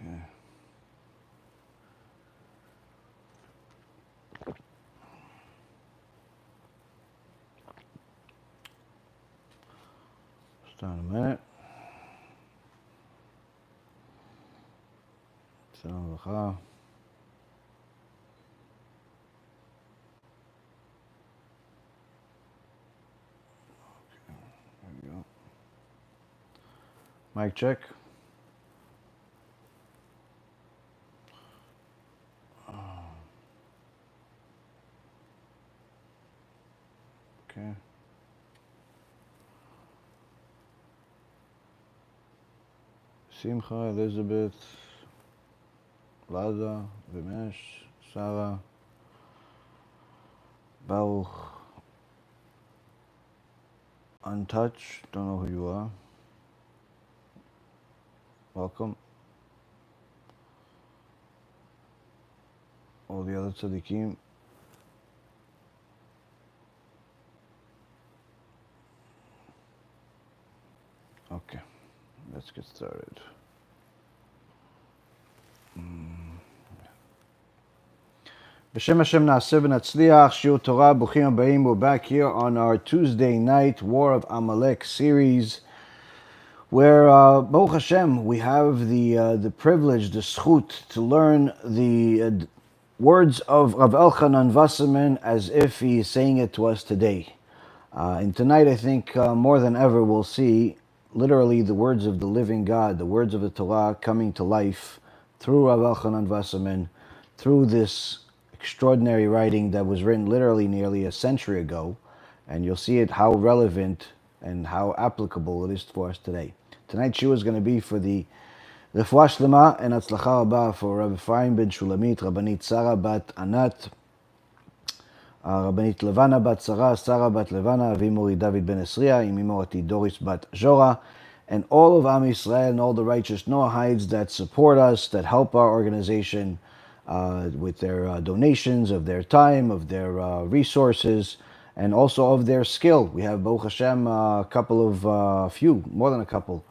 Okay. Just on a minute. Shalom Aleichem. There we go. Mic check. Okay. Simcha, Elizabeth, Lada, Vimesh, Sarah, Baruch, Untouched, don't know who you are. Welcome. All the other tzaddikim. Okay, let's get started. B'Shem Hashem Na'aseh v'Natzliach, Shiur Torah, Bruchim Habayim. We're back here on our Tuesday night War of Amalek series, where Baruch Hashem, we have the privilege, the zchut, to learn the words of Rav Elchanan Wasserman as if he is saying it to us today. And tonight, I think more than ever, we'll see literally the words of the living God, the words of the Torah coming to life through Rav Elchanan Wasserman, through this extraordinary writing that was written literally nearly a century ago. And you'll see it how relevant and how applicable it is for us today. Tonight's shiur is going to be for the Refuah Shlema and Hatzlacha Rabba for Rabbi Efraim ben Shulamit, Rabbanit Sarah bat Anat, Rabbanit Levana bat Sarah, Sarah bat Levana, Avimori David ben Esriya, Imimorati Doris bat Jora, and all of Am Yisrael and all the righteous Noahides that support us, that help our organization with their donations of their time, of their resources, and also of their skill. We have, Baruch Hashem, a couple of, more than a couple,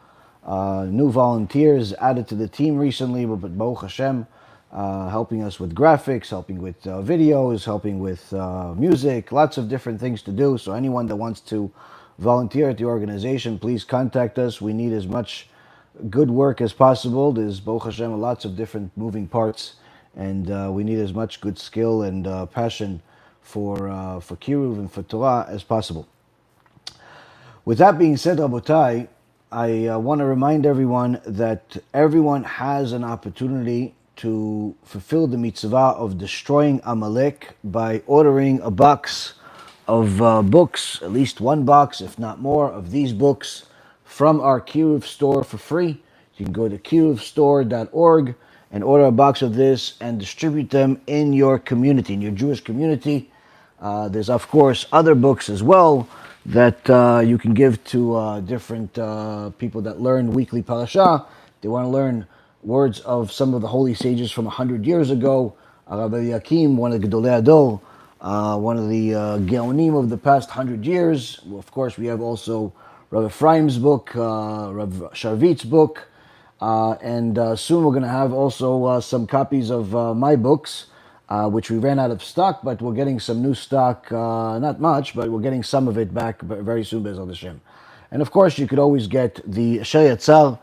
new volunteers added to the team recently, but Baruch Hashem, helping us with graphics, helping with videos, helping with music, lots of different things to do. So anyone that wants to volunteer at the organization, please contact us. We need as much good work as possible. There's, Baruch Hashem, lots of different moving parts, and we need as much good skill and passion for Kiruv and for Torah as possible. With that being said, Rabotai, I want to remind everyone that everyone has an opportunity to fulfill the mitzvah of destroying Amalek by ordering a box of books, at least one box, if not more, of these books from our Kiruv store for free. You can go to kiruvstore.org and order a box of this and distribute them in your community, in your Jewish community. There's, of course, other books as well that you can give to different people that learn weekly parasha. They want to learn words of some of the holy sages from 100 years ago. Rabbi Yakim, one of the Gedolei Ador, one of the Geonim of the past 100 years. Well, of course, we have also Rabbi Efraim's book, Rabbi Sharvit's book, and soon we're going to have also some copies of my books, which we ran out of stock, but we're getting some new stock, not much, but we're getting some of it back very soon, BeEzrat HaShem. And of course, you could always get the Asher Yatzar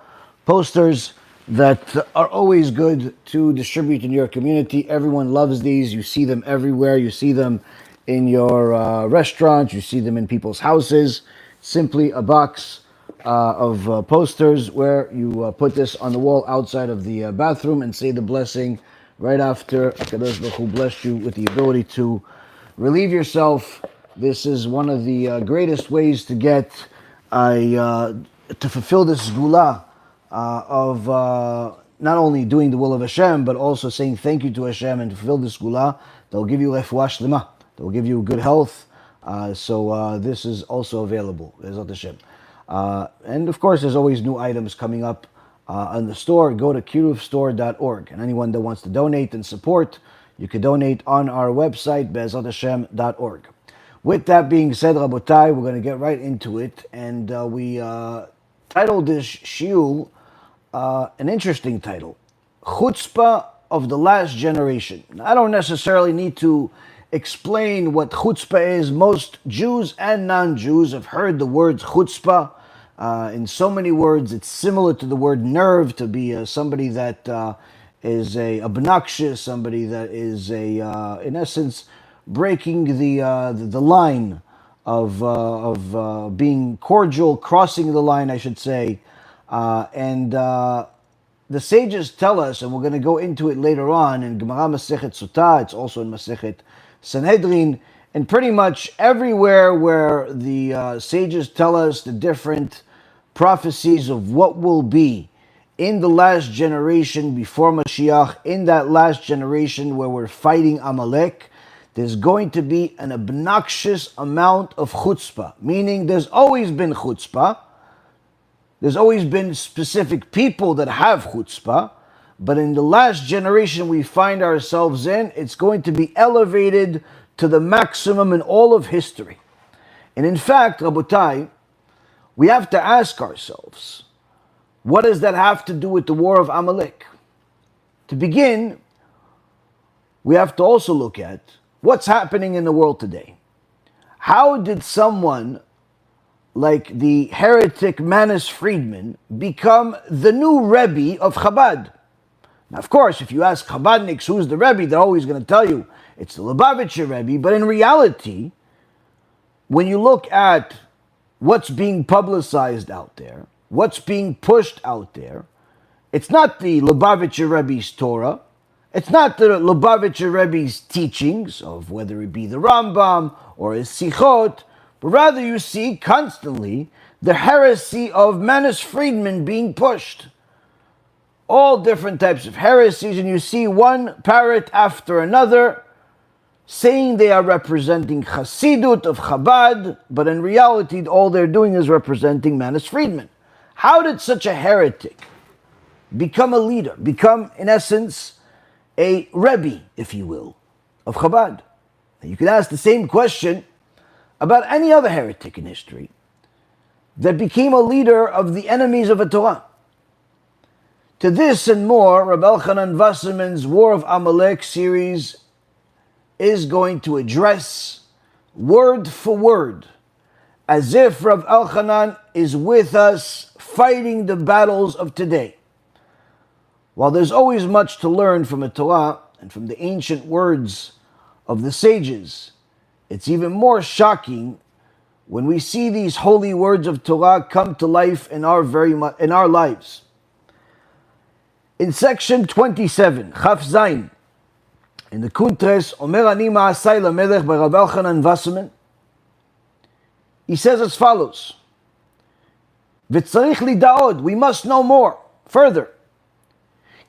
posters that are always good to distribute in your community. Everyone loves these. You see them everywhere. You see them in your restaurants. You see them in people's houses. Simply a box of posters where you put this on the wall outside of the bathroom and say the blessing right after HaKadosh Baruch Hu blessed you with the ability to relieve yourself. This is one of the greatest ways to get to fulfill this gula of not only doing the will of Hashem, but also saying thank you to Hashem and to fulfill this gula. They'll give you refuah shlema. They'll give you good health. So this is also available, BeEzrat HaShem. And of course, there's always new items coming up on the store. Go to kiruvstore.org. And anyone that wants to donate and support, you can donate on our website, BeEzratHashem.org. With that being said, Rabotai, we're going to get right into it. And we titled this shiur an interesting title, chutzpah of the last generation. I don't necessarily need to explain what chutzpah is. Most Jews and non-Jews have heard the word chutzpah. In so many words, it's similar to the word nerve, to be somebody that is obnoxious, somebody that is in essence, breaking the line of being cordial, crossing the line, I should say. The sages tell us, and we're going to go into it later on in Gemara Masechet Sotah, it's also in Masechet Sanhedrin, and pretty much everywhere where the sages tell us the different prophecies of what will be in the last generation before Mashiach, in that last generation where we're fighting Amalek, there's going to be an obnoxious amount of chutzpah, meaning there's always been chutzpah. There's always been specific people that have chutzpah, but in the last generation we find ourselves in, it's going to be elevated to the maximum in all of history. And in fact, Rabotai, we have to ask ourselves, what does that have to do with the war of Amalek? To begin, we have to also look at what's happening in the world today. How did someone like the heretic Manis Friedman become the new Rebbe of Chabad? Now, of course, if you ask Chabadniks who's the Rebbe, they're always going to tell you it's the Lubavitcher Rebbe. But in reality, when you look at what's being publicized out there, what's being pushed out there, it's not the Lubavitcher Rebbe's Torah. It's not the Lubavitcher Rebbe's teachings of whether it be the Rambam or his Sichot, but rather you see constantly the heresy of Manis Friedman being pushed. All different types of heresies, and you see one parrot after another saying they are representing Chassidut of Chabad, but in reality all they're doing is representing Manis Friedman. How did such a heretic become a leader, become in essence a Rebbe, if you will, of Chabad? Now, you could ask the same question about any other heretic in history that became a leader of the enemies of the Torah. To this and more, Rabbi Elchanan Wasserman's War of Amalek series is going to address word for word, as if Rabbi Elchanan is with us fighting the battles of today. While there's always much to learn from the Torah and from the ancient words of the sages, it's even more shocking when we see these holy words of Torah come to life in our lives. In section 27, Chaf Zayin, in the Kuntres, Omer Ani Ma'asai Lamelech by Rabbi Elchanan Wasserman, he says as follows: V'tzarich lidaod, we must know more. Further,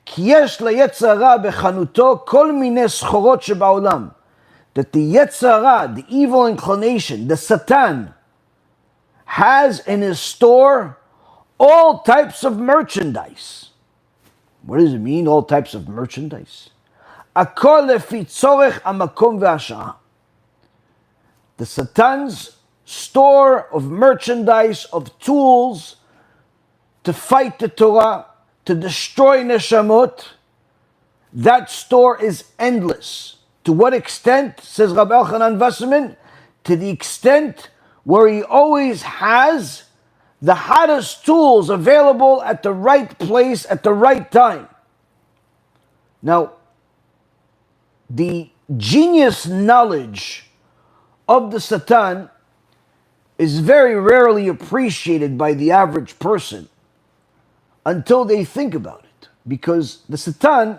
Ki yesh leyetzer hara bechanuto kol minei schorot sheba'olam, that the yetzer hara, the evil inclination, the Satan, has in his store all types of merchandise. What does it mean, all types of merchandise? Akol lefi tzorech hamakom ve'hasha'ah. The Satan's store of merchandise, of tools to fight the Torah, to destroy neshamot, that store is endless. To what extent, says Rabbi Elchanan Wasserman? To the extent where he always has the hottest tools available at the right place at the right time. Now, the genius knowledge of the Satan is very rarely appreciated by the average person until they think about it, because the Satan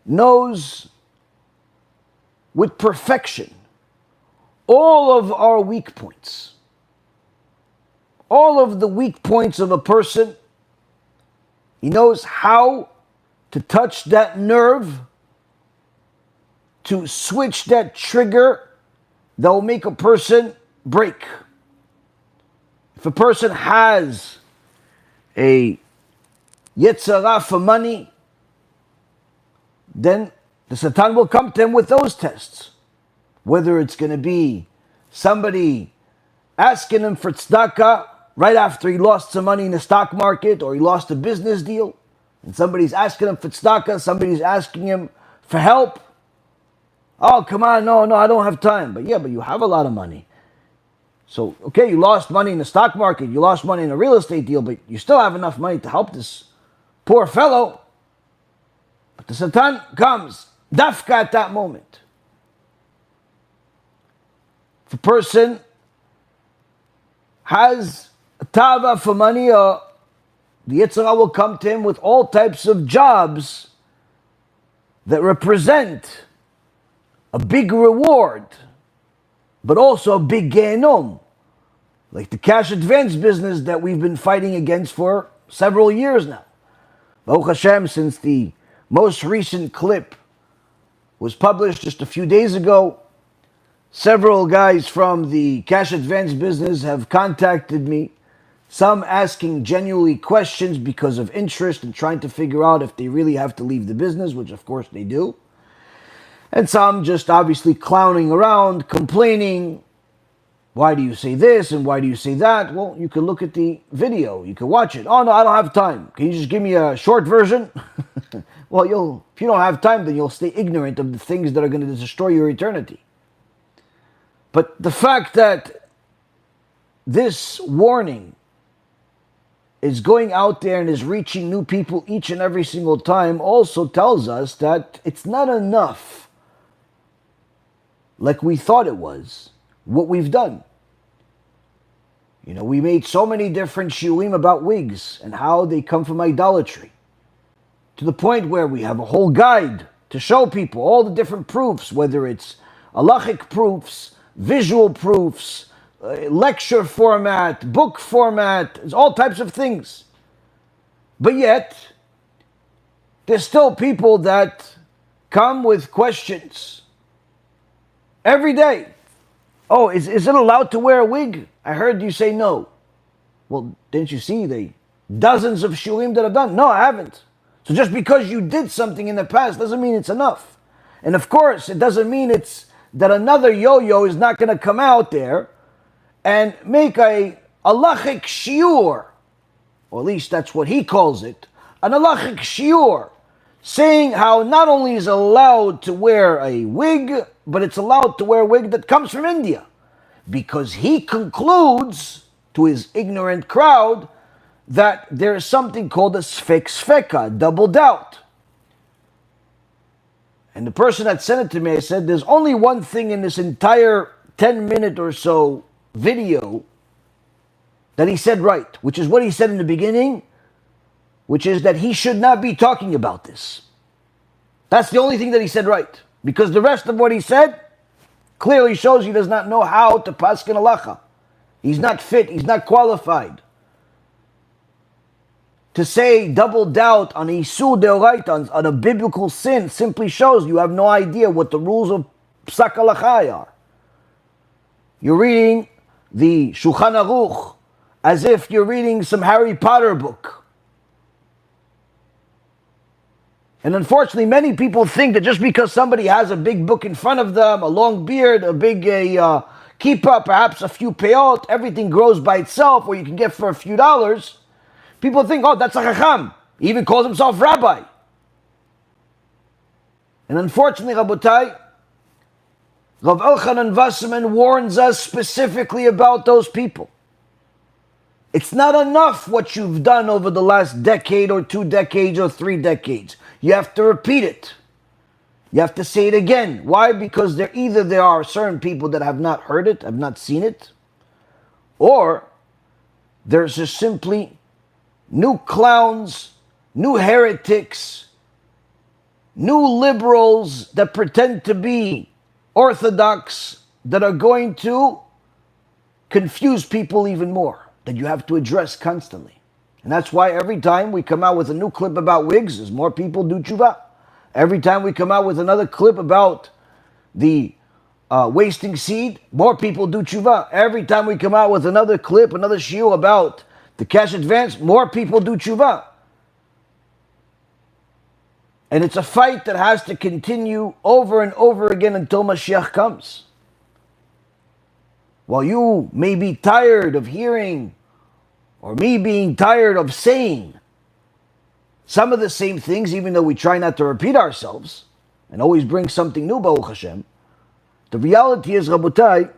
knows with perfection all of our weak points. All of the weak points of a person. He knows how to touch that nerve, to switch that trigger that will make a person break. If a person has a yetzer hara for money, then the Satan will come to him with those tests. Whether it's going to be somebody asking him for tzedakah right after he lost some money in the stock market, or he lost a business deal, and somebody's asking him for tzedakah, somebody's asking him for help. Oh, come on, no, I don't have time. But you have a lot of money. So, okay, you lost money in the stock market, you lost money in a real estate deal, but you still have enough money to help this poor fellow. But the Satan comes, dafka at that moment. If a person has a tava for money, the Yitzhak will come to him with all types of jobs that represent a big reward, but also a big gehenom, like the cash advance business that we've been fighting against for several years now. Baruch Hashem, since the most recent clip was published just a few days ago, several guys from the cash advance business have contacted me, some asking genuinely questions because of interest and trying to figure out if they really have to leave the business, which of course they do. And some just obviously clowning around, complaining, why do you say this and why do you say that? Well, you can look at the video, you can watch it. Oh no, I don't have time. Can you just give me a short version? Well, if you don't have time, then you'll stay ignorant of the things that are going to destroy your eternity. But the fact that this warning is going out there and is reaching new people each and every single time also tells us that it's not enough like we thought it was, what we've done. We made so many different shiurim about wigs and how they come from idolatry, to the point where we have a whole guide to show people all the different proofs, whether it's halachic proofs, visual proofs, lecture format, book format, there's all types of things. But yet, there's still people that come with questions every day. Oh, is it allowed to wear a wig? I heard you say no. Well, didn't you see the dozens of shurim that I've done? No, I haven't. So just because you did something in the past doesn't mean it's enough. And of course, it doesn't mean it's that another yo-yo is not going to come out there and make a halachic shiur, or at least that's what he calls it, an halachic shiur, saying how not only is allowed to wear a wig, but it's allowed to wear a wig that comes from India. Because he concludes to his ignorant crowd that there is something called a sfek sfeka, double doubt. And the person that sent it to me, I said, there's only one thing in this entire 10-minute or so video that he said right, which is what he said in the beginning, which is that he should not be talking about this. That's the only thing that he said right. Because the rest of what he said clearly shows he does not know how to paskin halacha. He's not fit, he's not qualified. To say double doubt on isur deoraita, on a biblical sin, simply shows you have no idea what the rules of psak halacha are. You're reading the Shulchan Aruch as if you're reading some Harry Potter book. And unfortunately, many people think that just because somebody has a big book in front of them, a long beard, a big kippah, perhaps a few peyot, everything grows by itself, or you can get for a few dollars, people think, oh, that's a chacham. He even calls himself rabbi. And unfortunately, Rabotai, Rav Elchanan Wasserman warns us specifically about those people. It's not enough what you've done over the last decade or 2 decades or 3 decades. You have to repeat it. You have to say it again. Why? Because there are certain people that have not heard it, have not seen it, or there's just simply new clowns, new heretics, new liberals that pretend to be Orthodox that are going to confuse people even more, that you have to address constantly. And that's why every time we come out with a new clip about wigs, as more people do tshuva. Every time we come out with another clip about the wasting seed, more people do tshuva. Every time we come out with another clip, another shiur about the cash advance, more people do tshuva. And it's a fight that has to continue over and over again until Mashiach comes. While you may be tired of hearing, or me being tired of saying, some of the same things, even though we try not to repeat ourselves and always bring something new, Baruch Hashem. The reality is, Rabotai,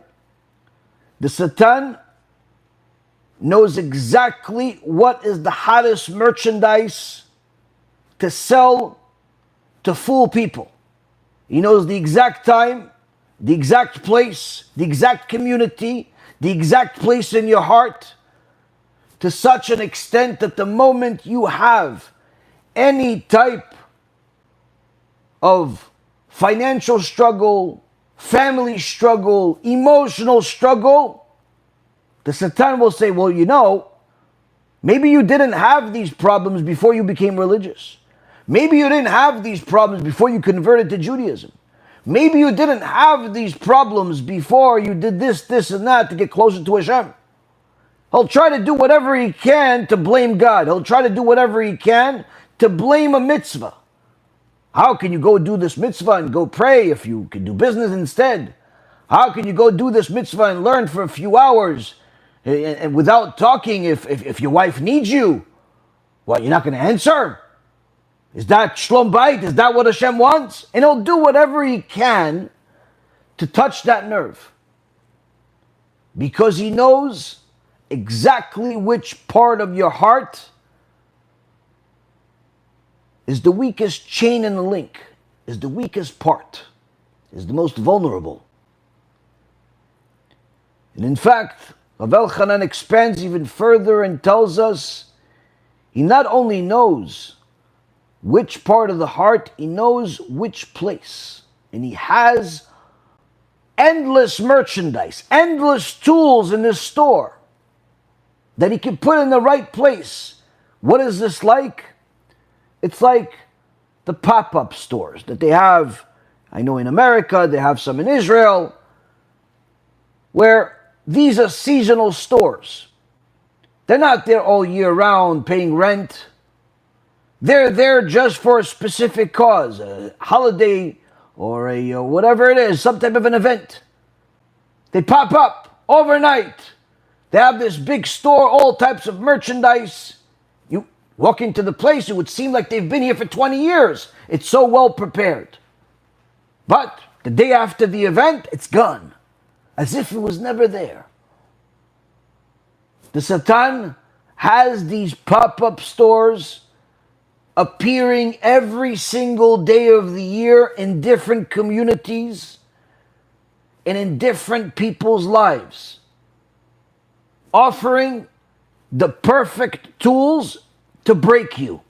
the Satan knows exactly what is the hottest merchandise to sell to fool people. He knows the exact time, the exact place, the exact community, the exact place in your heart, to such an extent that the moment you have any type of financial struggle, family struggle, emotional struggle, the Satan will say, well, you know, maybe you didn't have these problems before you became religious. Maybe you didn't have these problems before you converted to Judaism. Maybe you didn't have these problems before you did this, and that to get closer to Hashem. He'll try to do whatever he can to blame God. He'll try to do whatever he can to blame a mitzvah. How can you go do this mitzvah and go pray if you can do business instead? How can you go do this mitzvah and learn for a few hours and without talking if your wife needs you? What, you're not going to answer? Is that shlom bayit? Is that what Hashem wants? And he'll do whatever he can to touch that nerve. Because he knows exactly which part of your heart is the weakest chain in the link, is the weakest part, is the most vulnerable. And in fact, Rav Elchanan expands even further and tells us he not only knows which part of the heart, he knows which place. And he has endless merchandise, endless tools in his store that he can put in the right place. What is this like? It's like the pop-up stores that they have, I know in America, they have some in Israel, where these are seasonal stores. They're not there all year round paying rent. They're there just for a specific cause, a holiday or a whatever it is, some type of an event. They pop up overnight. They have this big store, all types of merchandise. You walk into the place, it would seem like they've been here for 20 years. It's so well prepared. But the day after the event, it's gone, as if it was never there. The Satan has these pop-up stores appearing every single day of the year in different communities and in different people's lives, offering the perfect tools to break you.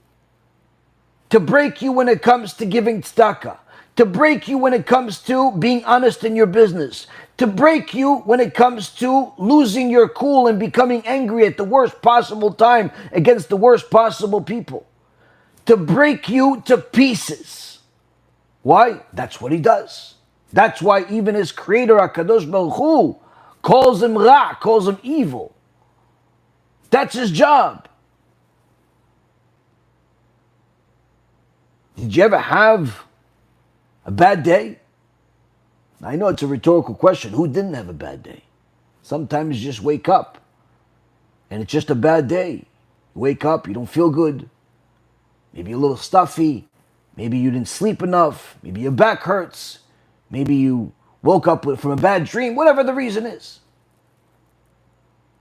To break you when it comes to giving tzedakah. To break you when it comes to being honest in your business. To break you when it comes to losing your cool and becoming angry at the worst possible time against the worst possible people. To break you to pieces. Why? That's what he does. That's why even his creator, HaKadosh Baruch Hu, calls him Ra, calls him evil. That's his job. Did you ever have a bad day? I know it's a rhetorical question. Who didn't have a bad day? Sometimes you just wake up and it's just a bad day. You wake up, you don't feel good. Maybe a little stuffy. Maybe you didn't sleep enough. Maybe your back hurts. Maybe you woke up from a bad dream. Whatever the reason is.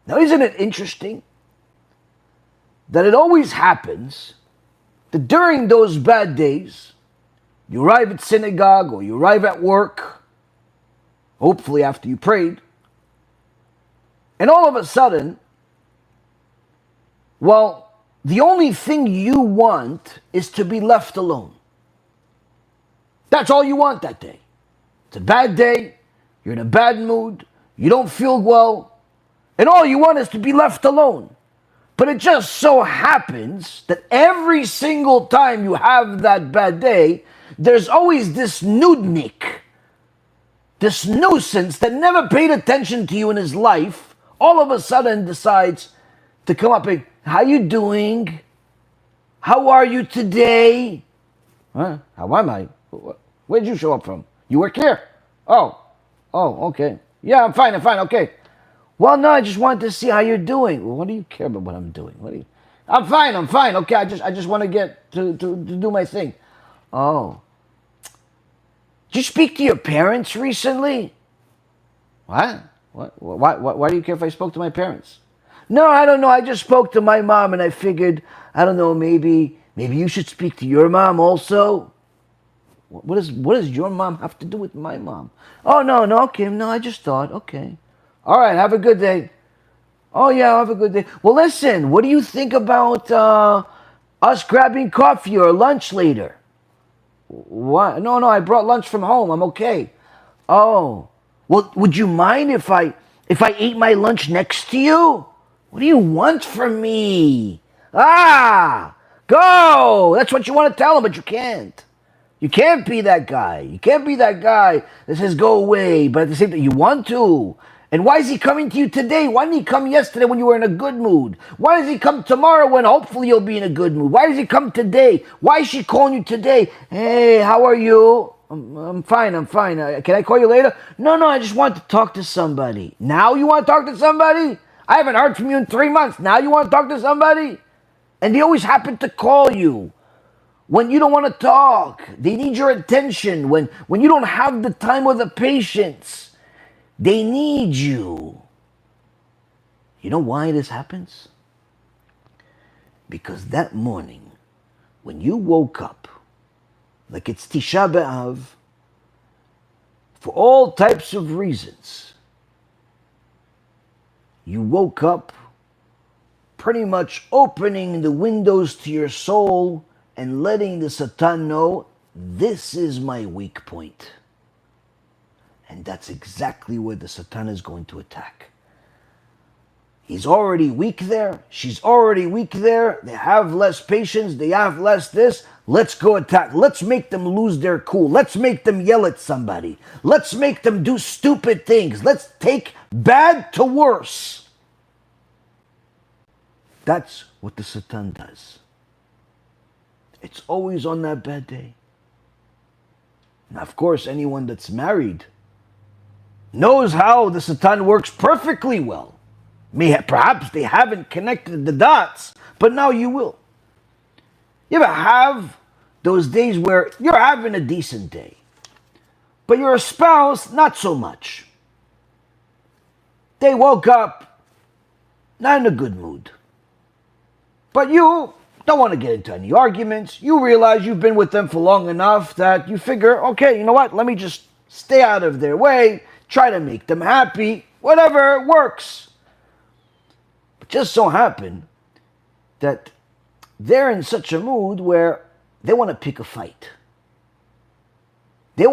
Now, isn't it interesting that it always happens that during those bad days, you arrive at synagogue or you arrive at work, hopefully after you prayed, and all of a sudden, well, the only thing you want is to be left alone. That's all you want that day. It's a bad day, you're in a bad mood, you don't feel well, and all you want is to be left alone. But it just so happens that every single time you have that bad day, there's always this nudnik, this nuisance that never paid attention to you in his life, all of a sudden decides to come up and, how you doing? How are you today? Huh? How am I? Where'd you show up from? You work here? Oh, okay. Yeah, I'm fine, okay. Well, no, I just wanted to see how you're doing. Well, what do you care about what I'm doing? I'm fine. Okay, I just want to get to do my thing. Oh. Did you speak to your parents recently? What? Why do you care if I spoke to my parents? No, I don't know. I just spoke to my mom and I figured, I don't know, maybe you should speak to your mom also. What does your mom have to do with my mom? Oh, no, okay. No, I just thought, okay. All right, have a good day. Oh, yeah, have a good day. Well, listen, what do you think about us grabbing coffee or lunch later? What? No, I brought lunch from home. I'm okay. Oh, well, would you mind if I ate my lunch next to you? What do you want from me? Go! That's what you want to tell him, but you can't. You can't be that guy. You can't be that guy that says go away, but at the same time, you want to. And why is he coming to you today? Why didn't he come yesterday when you were in a good mood? Why does he come tomorrow when hopefully you'll be in a good mood? Why does he come today? Why is she calling you today? Hey, how are you? I'm fine. Can I call you later? No, I just want to talk to somebody. Now you want to talk to somebody? I haven't heard from you in 3 months. Now you want to talk to somebody? And they always happen to call you when you don't want to talk. They need your attention. When you don't have the time or the patience. They need you. You know why this happens? Because that morning, when you woke up, like it's Tisha B'Av, for all types of reasons, you woke up pretty much opening the windows to your soul and letting the Satan know, this is my weak point. And that's exactly where the Satan is going to attack. He's already weak there. She's already weak there. They have less patience. They have less this. Let's go attack. Let's make them lose their cool. Let's make them yell at somebody. Let's make them do stupid things. Let's take bad to worse. That's what the Satan does. It's always on that bad day. Now, of course, anyone that's married knows how the Satan works perfectly well. Perhaps they haven't connected the dots, but now you will. You ever have those days where you're having a decent day, but your spouse, not so much? They woke up not in a good mood, but you don't want to get into any arguments. You realize you've been with them for long enough that you figure, okay, you know what? Let me just stay out of their way. Try to make them happy, whatever works. But just so happen that they're in such a mood where they want to pick a fight. They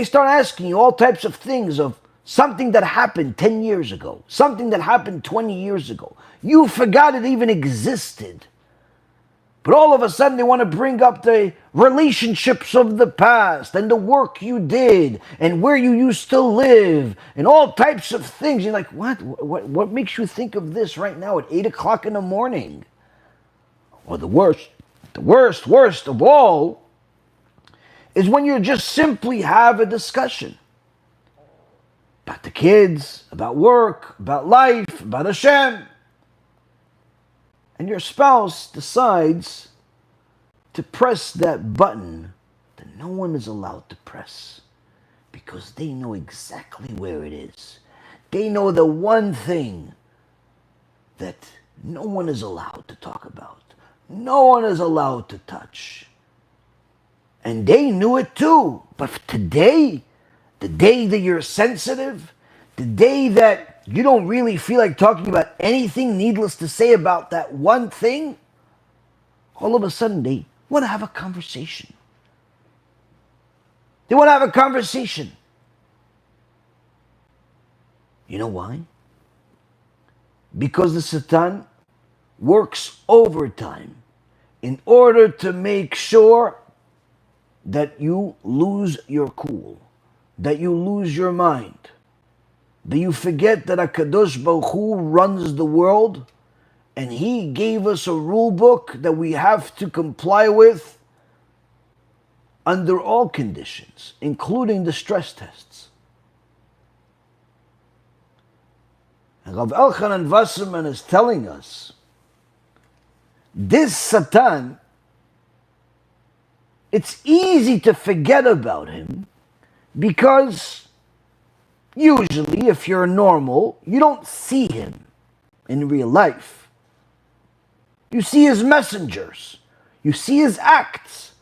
start asking you all types of things of something that happened 10 years ago, something that happened 20 years ago. You forgot it even existed. But all of a sudden they want to bring up the relationships of the past and the work you did and where you used to live and all types of things. You're like, what makes you think of this right now at 8 o'clock in the morning? Or the worst of all is when you just simply have a discussion about the kids, about work, about life, about Hashem. And your spouse decides to press that button that no one is allowed to press because they know exactly where it is. They know the one thing that no one is allowed to talk about. No one is allowed to touch. And they knew it too. But today, the day that you're sensitive, the day that you don't really feel like talking about anything needless to say about that one thing, all of a sudden they want to have a conversation. They want to have a conversation. You know why? Because the Satan works overtime in order to make sure that you lose your cool, that you lose your mind, that you forget that HaKadosh Baruch Hu runs the world and He gave us a rule book that we have to comply with under all conditions, including the stress tests. And Rav Elchanan Wasserman is telling us, this Satan, it's easy to forget about him because usually if you're normal, you don't see him in real life. You see his messengers. You see his acts.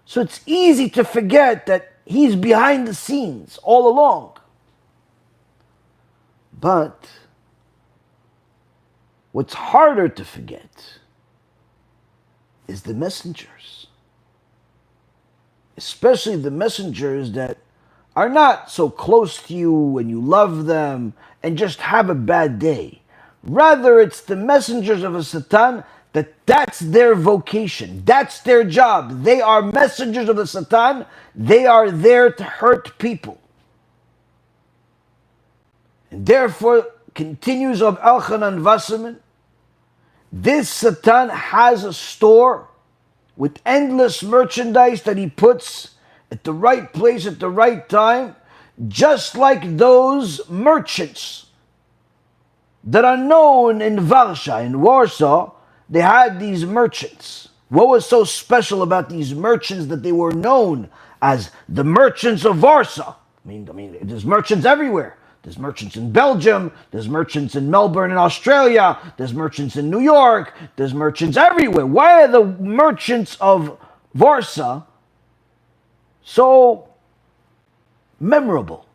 So it's easy to forget that he's behind the scenes all along. But what's harder to forget is the messengers. Especially the messengers that are not so close to you and you love them and just have a bad day. Rather, it's the messengers of a Satan that's their vocation. That's their job. They are messengers of the Satan. They are there to hurt people. And therefore, continues of Elchanan Wasserman, this Satan has a store with endless merchandise that he puts at the right place at the right time, just like those merchants that are known in Warsha. In Warsaw, they had these merchants. What was so special about these merchants that they were known as the merchants of Warsaw? I mean, there's merchants everywhere. There's merchants in Belgium, there's merchants in Melbourne in Australia, there's merchants in New York, there's merchants everywhere. Why are the merchants of Warsaw so memorable?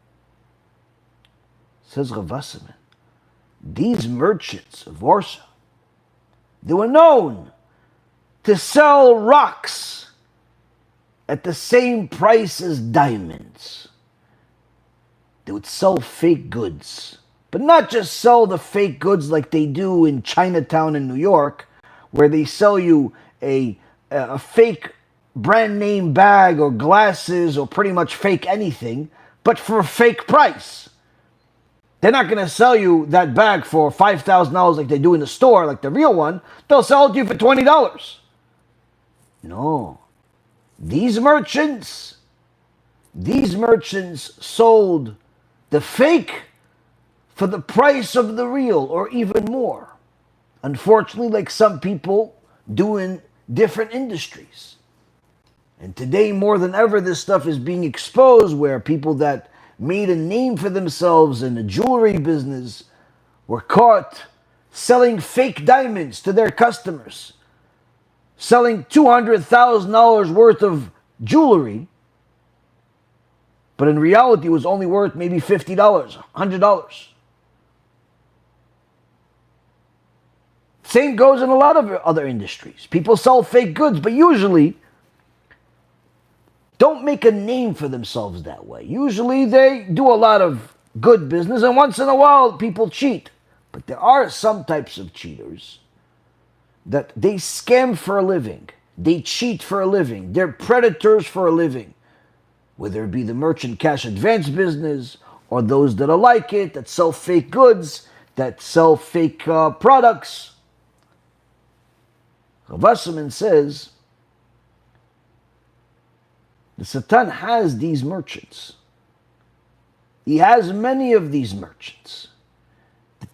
Says Rav Wasserman, these merchants of Warsaw, they were known to sell rocks at the same price as diamonds. They would sell fake goods, but not just sell the fake goods like they do in Chinatown in New York, where they sell you a fake brand name bag or glasses or pretty much fake anything, but for a fake price. They're not going to sell you that bag for $5,000 like they do in the store, like the real one. They'll sell it to you for $20. No. These merchants sold the fake for the price of the real, or even more. Unfortunately, like some people do in different industries. And today, more than ever, this stuff is being exposed, where people that made a name for themselves in the jewelry business were caught selling fake diamonds to their customers, selling $200,000 worth of jewelry, but in reality it was only worth maybe $50, $100. Same goes in a lot of other industries. People sell fake goods, but usually don't make a name for themselves that way. Usually they do a lot of good business, and once in a while people cheat. But there are some types of cheaters that they scam for a living. They cheat for a living. They're predators for a living. Whether it be the merchant cash advance business, or those that are like it, that sell fake goods, that sell fake products. Rav Wasserman says, the Satan has these merchants. He has many of these merchants.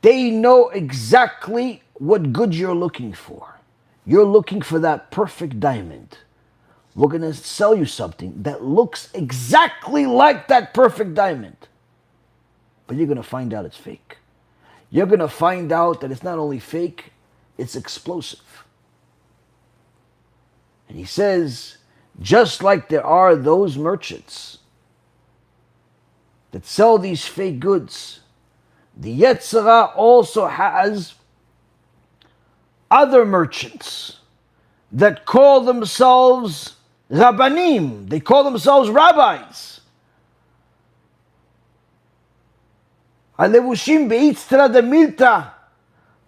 They know exactly what goods you're looking for. You're looking for that perfect diamond. We're going to sell you something that looks exactly like that perfect diamond. But you're going to find out it's fake. You're going to find out that it's not only fake, it's explosive. And he says, just like there are those merchants that sell these fake goods, the Yetzer Hara also has other merchants that call themselves Rabbanim. They call themselves rabbis. Alevushim be'Izrat HaShem,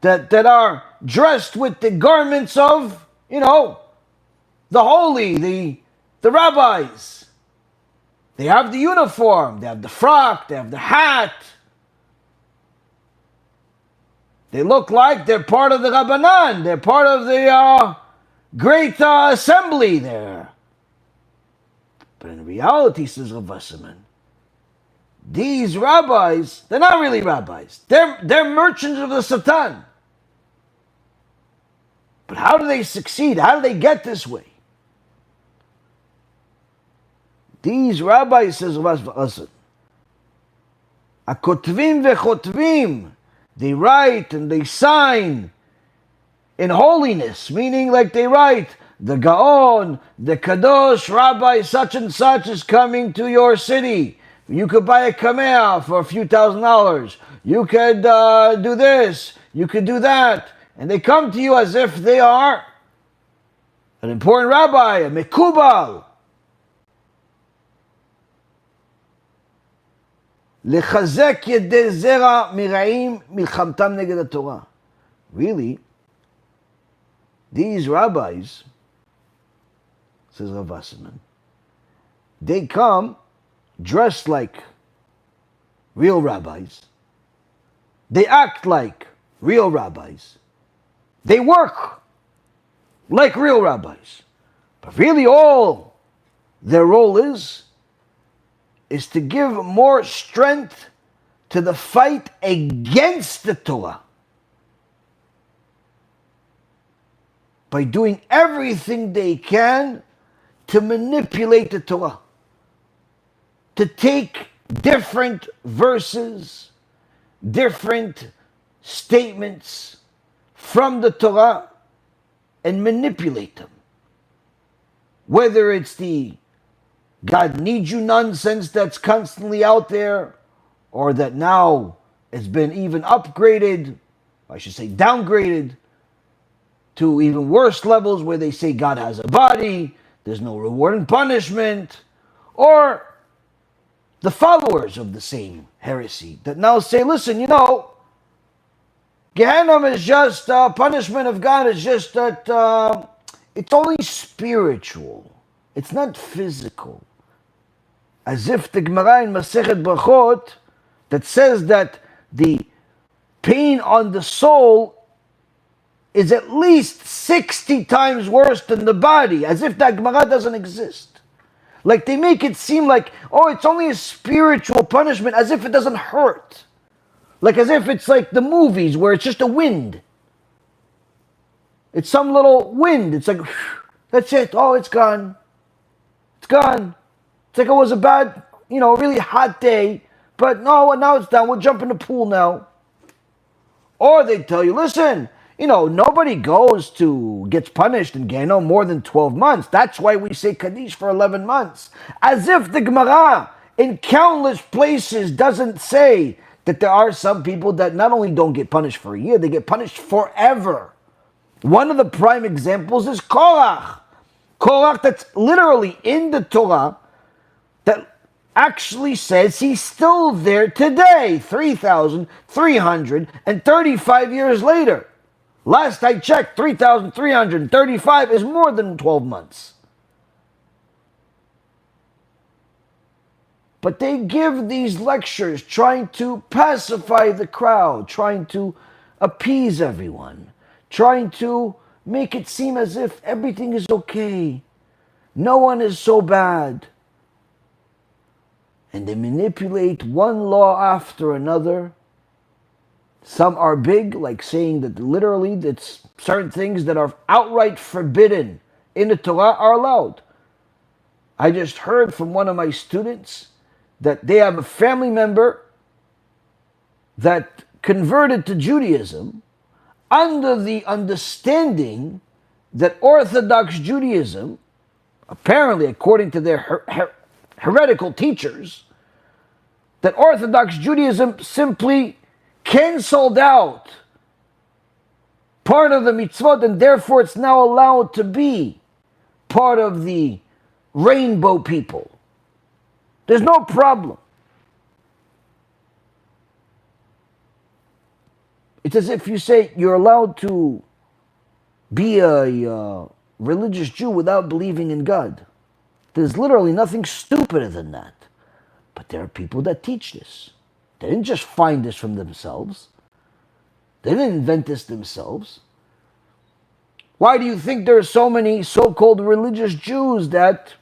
that are dressed with the garments of, the holy, the rabbis. They have the uniform, they have the frock, they have the hat. They look like they're part of the Rabbanan, they're part of the great assembly there. But in reality, says Rav Wasserman, these rabbis, they're not really rabbis. They're merchants of the Satan. But how do they succeed? How do they get this way? These rabbis, says listen, Akotvim vechotvim, they write and they sign in holiness, meaning like they write, the Gaon, the Kadosh Rabbi such and such is coming to your city. You could buy a kameh for a few $1,000s. You could do this. You could do that. And they come to you as if they are an important rabbi, a mekubal. Lechazek yedei zera mira'im milchamtam neged haTorah. Really, these rabbis, says Rav Wasserman, they come dressed like real rabbis. They act like real rabbis. They work like real rabbis. But really all their role is to give more strength to the fight against the Torah. By doing everything they can to manipulate the Torah. To take different verses, different statements from the Torah and manipulate them. Whether it's the God needs you nonsense that's constantly out there, or that now it's been even upgraded, I should say downgraded, to even worse levels where they say God has a body, there's no reward and punishment, or the followers of the same heresy that now say, listen, Gehenna is just punishment of God is just that it's only spiritual. It's not physical. As if the Gemara in Masechet Brachot that says that the pain on the soul is at least 60 times worse than the body, as if that Gemara doesn't exist. Like they make it seem like, it's only a spiritual punishment, as if it doesn't hurt. Like as if it's like the movies where it's just a wind. It's some little wind. It's like, that's it. Oh, it's gone. It's gone. It's like it was a bad, really hot day. But no, now it's done. We'll jump in the pool now. Or they tell you, listen, nobody gets punished in Gehenna more than 12 months. That's why we say Kaddish for 11 months. As if the Gemara in countless places doesn't say that there are some people that not only don't get punished for a year, they get punished forever. One of the prime examples is Korach. Korach that's literally in the Torah that actually says he's still there today, 3,335 years later. Last I checked, 3,335 is more than 12 months. But they give these lectures trying to pacify the crowd, trying to appease everyone, trying to make it seem as if everything is okay. No one is so bad. And they manipulate one law after another. Some are big, like saying that literally that certain things that are outright forbidden in the Torah are allowed. I just heard from one of my students that they have a family member that converted to Judaism under the understanding that Orthodox Judaism, apparently according to their heretical teachers, that Orthodox Judaism simply canceled out part of the mitzvot and therefore it's now allowed to be part of the rainbow people. There's no problem. It's as if you say you're allowed to be a religious Jew without believing in God. There's literally nothing stupider than that. But there are people that teach this. They didn't just find this from themselves. They didn't invent this themselves. Why do you think there are so many so-called religious Jews that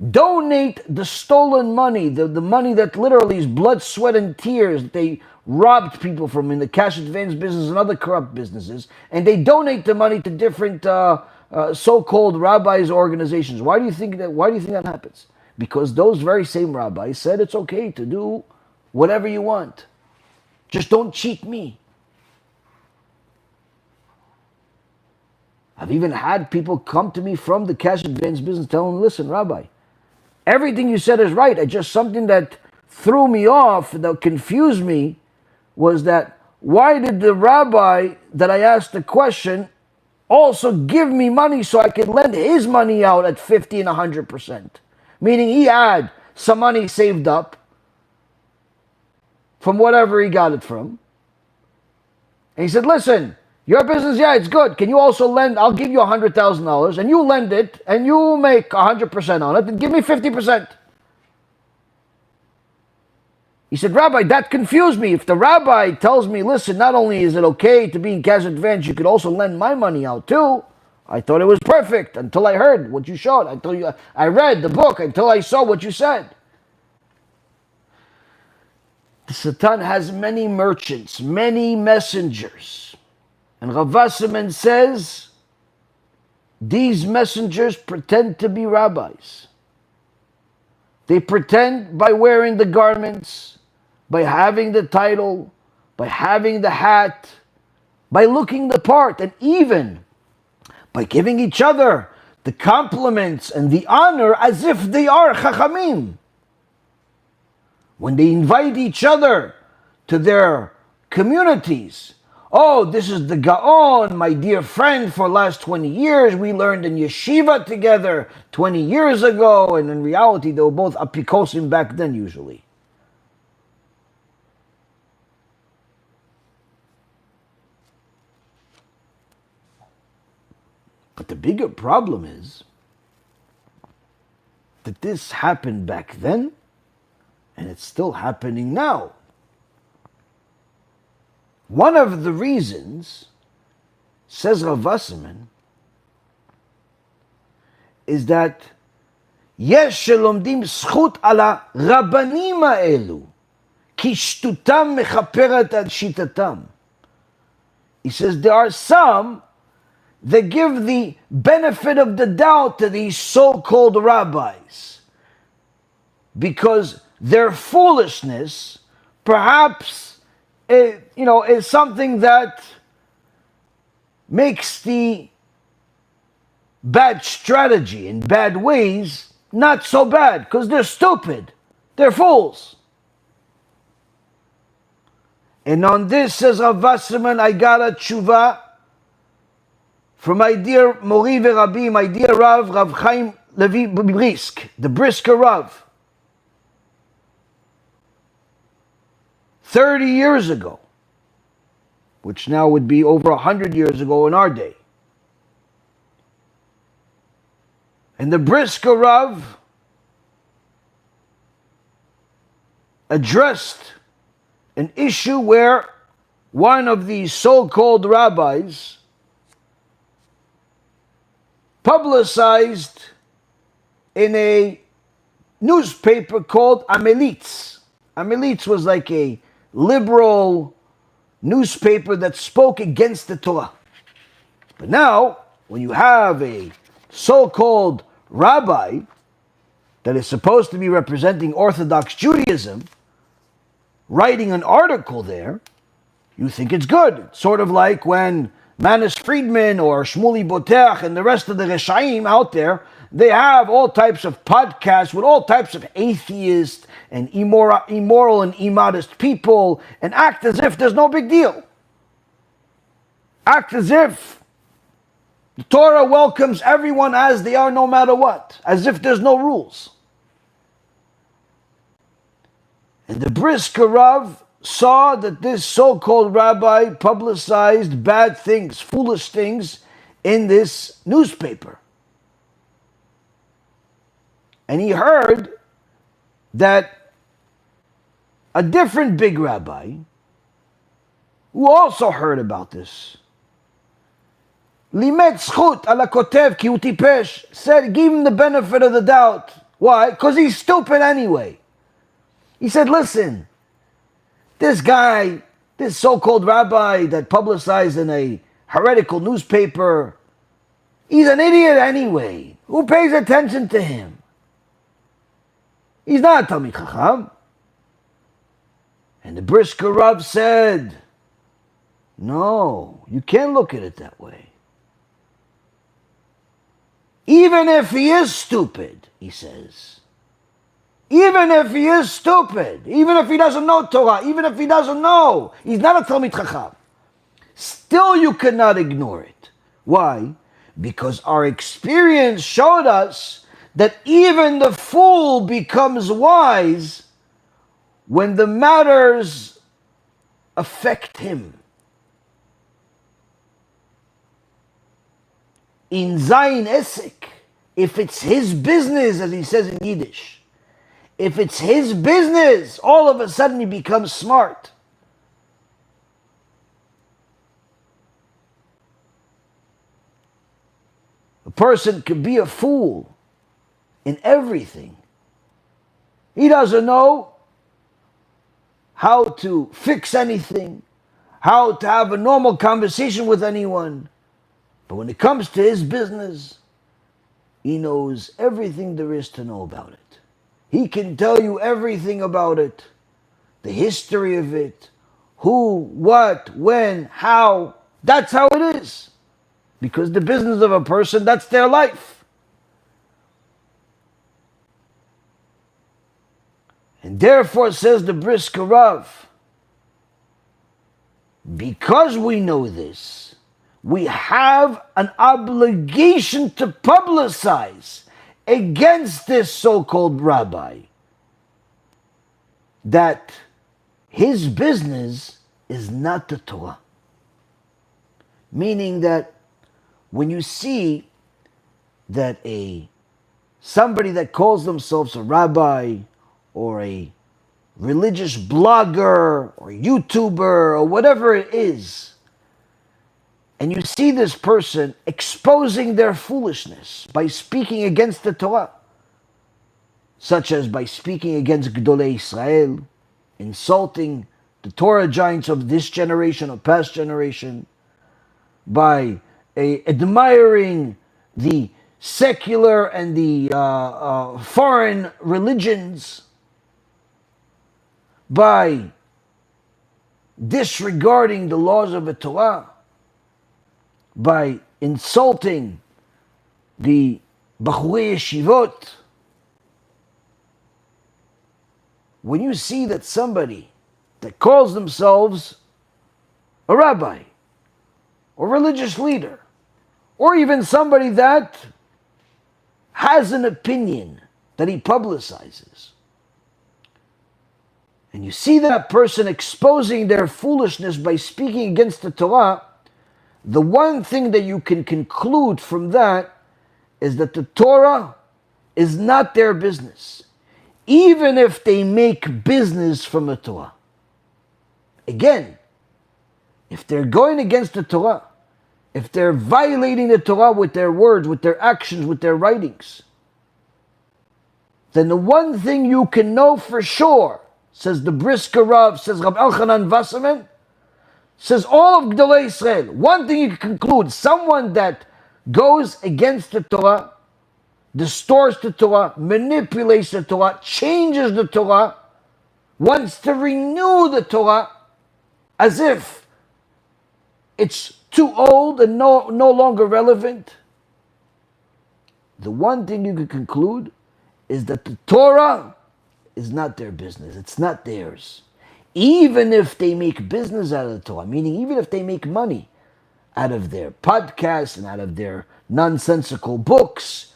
donate the stolen money, the money that literally is blood, sweat, and tears that they robbed people from in the cash advance business and other corrupt businesses, and they donate the money to different so-called rabbis or organizations. Why do you think that happens? Because those very same rabbis said it's okay to do whatever you want. Just don't cheat me. I've even had people come to me from the cash advance business telling me, listen, Rabbi, everything you said is right. Just something that threw me off, that confused me, was that why did the rabbi that I asked the question also give me money so I could lend his money out at 50 and 100%? Meaning he had some money saved up from whatever he got it from. And he said, listen, your business, yeah, it's good. Can you also lend? I'll give you $100,000 and you lend it and you make 100% on it and give me 50%. He said, Rabbi, that confused me. If the rabbi tells me, listen, not only is it okay to be in cash advance, you could also lend my money out too. I thought it was perfect until I heard what you showed. I read the book until I saw what you said. The Satan has many merchants, many messengers. And Rav Wasserman says, these messengers pretend to be rabbis. They pretend by wearing the garments, by having the title, by having the hat, by looking the part, and even by giving each other the compliments and the honor as if they are chachamim. When they invite each other to their communities, oh, this is the Gaon, my dear friend for the last 20 years. We learned in yeshiva together 20 years ago. And in reality, they were both apikosim back then usually. But the bigger problem is that this happened back then and it's still happening now. One of the reasons, says Rav Wasserman, is that יש שלומדים זכות על הרבנים האלו, כי שטותם מכפרת על שיטתם. He says there are some that give the benefit of the doubt to these so-called rabbis, because their foolishness perhaps is something that makes the bad strategy and bad ways not so bad, because they're stupid, they're fools. And on this, says Rav Wasserman, I got a tshuva from my dear Mori Rabbi, my dear Rav Chaim Levi Brisk, the Brisker Rav. 30 years ago, which now would be over 100 years ago in our day. And the Brisker Rav addressed an issue where one of these so-called rabbis publicized in a newspaper called Amelitz. Amelitz was like a liberal newspaper that spoke against the Torah. But now, when you have a so-called rabbi that is supposed to be representing Orthodox Judaism writing an article there, you think it's good. Sort of like when Manis Friedman or Shmuley Boteach and the rest of the Reshaim out there, they have all types of podcasts with all types of atheists and immoral and immodest people, and act as if there's no big deal. Act as if the Torah welcomes everyone as they are no matter what, as if there's no rules. And the Brisker Rav saw that this so-called rabbi publicized bad things, foolish things in this newspaper. And he heard that a different big rabbi, who also heard about this, limet zchut ala kotev ki hu tipesh, said, give him the benefit of the doubt. Why? Because he's stupid anyway. He said, listen, this guy, this so-called rabbi that publicized in a heretical newspaper, he's an idiot anyway. Who pays attention to him? He's not a Talmid Chacham. And the Brisker Rav said, no, you can't look at it that way. Even if he is stupid, he says, even if he is stupid, even if he doesn't know Torah, even if he doesn't know, he's not a Talmid Chacham, still you cannot ignore it. Why? Because our experience showed us that even the fool becomes wise when the matters affect him. In Zayin Esek, if it's his business, as he says in Yiddish, if it's his business, all of a sudden he becomes smart. A person can be a fool in everything. He doesn't know how to fix anything, how to have a normal conversation with anyone. But when it comes to his business, he knows everything there is to know about it. He can tell you everything about it, the history of it, who, what, when, how. That's how it is. Because the business of a person, that's their life. And therefore, says the Brisker Rav, because we know this, we have an obligation to publicize against this so-called rabbi that his business is not the Torah. Meaning that when you see that somebody that calls themselves a rabbi or a religious blogger or YouTuber or whatever it is, and you see this person exposing their foolishness by speaking against the Torah, such as by speaking against Gdolei Yisrael, insulting the Torah giants of this generation or past generation, by admiring the secular and the foreign religions, by disregarding the laws of the Torah, by insulting the Bachurei Yeshivot. When you see that somebody that calls themselves a rabbi, or religious leader, or even somebody that has an opinion that he publicizes, and you see that person exposing their foolishness by speaking against the Torah, the one thing that you can conclude from that is that the Torah is not their business, even if they make business from the Torah. Again, if they're going against the Torah, if they're violating the Torah with their words, with their actions, with their writings, then the one thing you can know for sure, says the Brisker Rav, says Rabbi Elchanan Wasserman, says all of Gdolei Yisrael, one thing you can conclude, someone that goes against the Torah, distorts the Torah, manipulates the Torah, changes the Torah, wants to renew the Torah as if it's too old and no longer relevant. The one thing you can conclude is that the Torah is not their business. It's not theirs. Even if they make business out of the Torah, meaning even if they make money out of their podcasts and out of their nonsensical books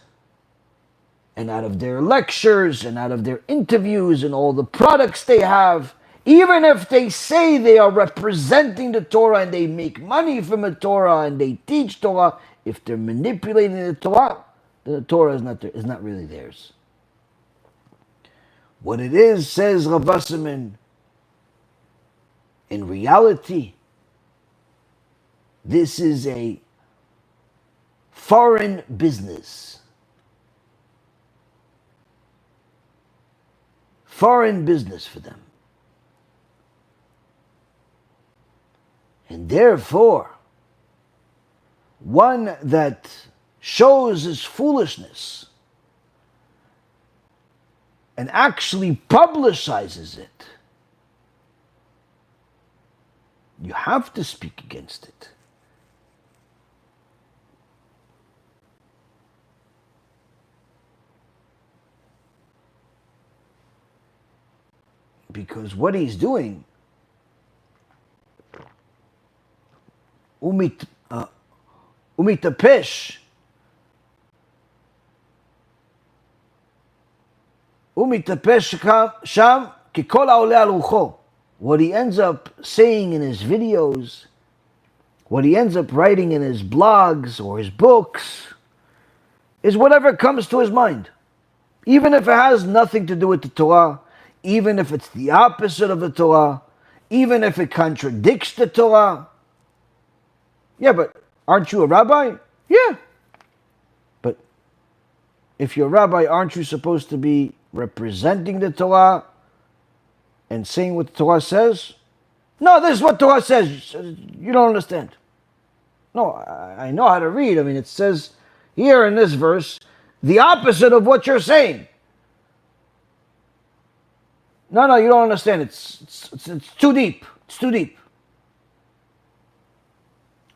and out of their lectures and out of their interviews and all the products they have, even if they say they are representing the Torah and they make money from the Torah and they teach Torah, if they're manipulating the Torah, then the Torah is not really theirs. What it is, says Rav Wasserman, in reality, this is a foreign business. foreign business for them. And therefore, one that shows his foolishness and actually publicizes it, you have to speak against it. Because what he's doing, umitapesh, sham kikol haoleh al rucho. What he ends up saying in his videos, what he ends up writing in his blogs or his books, is whatever comes to his mind. Even if it has nothing to do with the Torah, even if it's the opposite of the Torah, even if it contradicts the Torah. Yeah, but aren't you a rabbi? Yeah. But if you're a rabbi, aren't you supposed to be representing the Torah and saying what the Torah says? No, this is what Torah says. You don't understand. No, I know how to read. I mean, it says here in this verse, the opposite of what you're saying. No, you don't understand. It's too deep. It's too deep.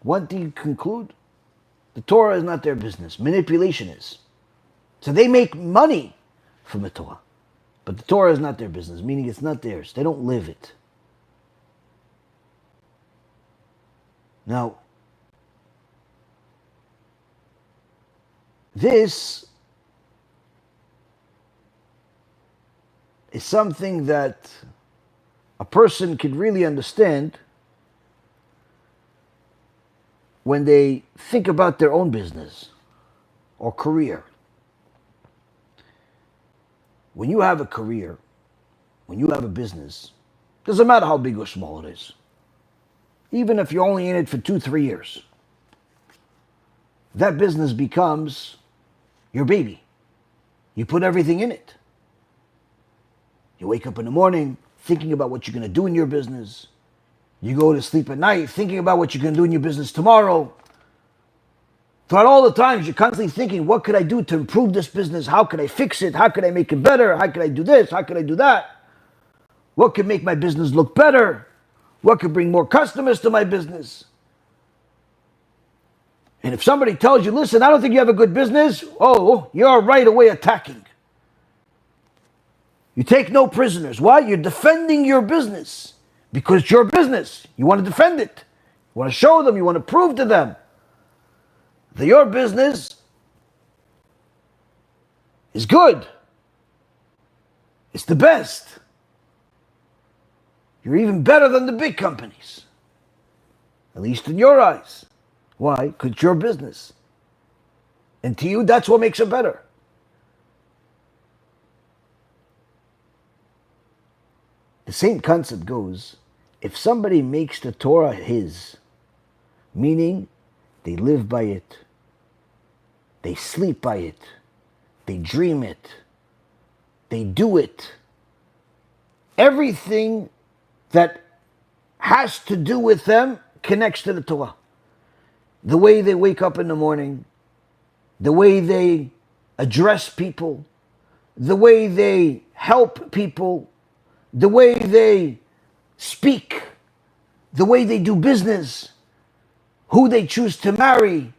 What do you conclude? The Torah is not their business. Manipulation is. So they make money from the Torah. But the Torah is not their business, meaning it's not theirs. They don't live it. Now, this is something that a person can really understand when they think about their own business or career. When you have a career, when you have a business, doesn't matter how big or small it is. Even if you're only in it for 2-3 years, that business becomes your baby. You put everything in it. You wake up in the morning thinking about what you're going to do in your business. You go to sleep at night thinking about what you're going to do in your business tomorrow. Throughout all the times, you're constantly thinking, what could I do to improve this business? How could I fix it? How could I make it better? How could I do this? How could I do that? What could make my business look better? What could bring more customers to my business? And if somebody tells you, listen, I don't think you have a good business, you're right away attacking. You take no prisoners. Why? You're defending your business. Because it's your business. You want to defend it. You want to show them. You want to prove to them that your business is good. It's the best. You're even better than the big companies. At least in your eyes. Why? Because it's your business. And to you, that's what makes it better. The same concept goes, if somebody makes the Torah his, meaning they live by it, they sleep by it, they dream it, they do it, everything that has to do with them connects to the Torah. The way they wake up in the morning, the way they address people, the way they help people, the way they speak, the way they do business, who they choose to marry,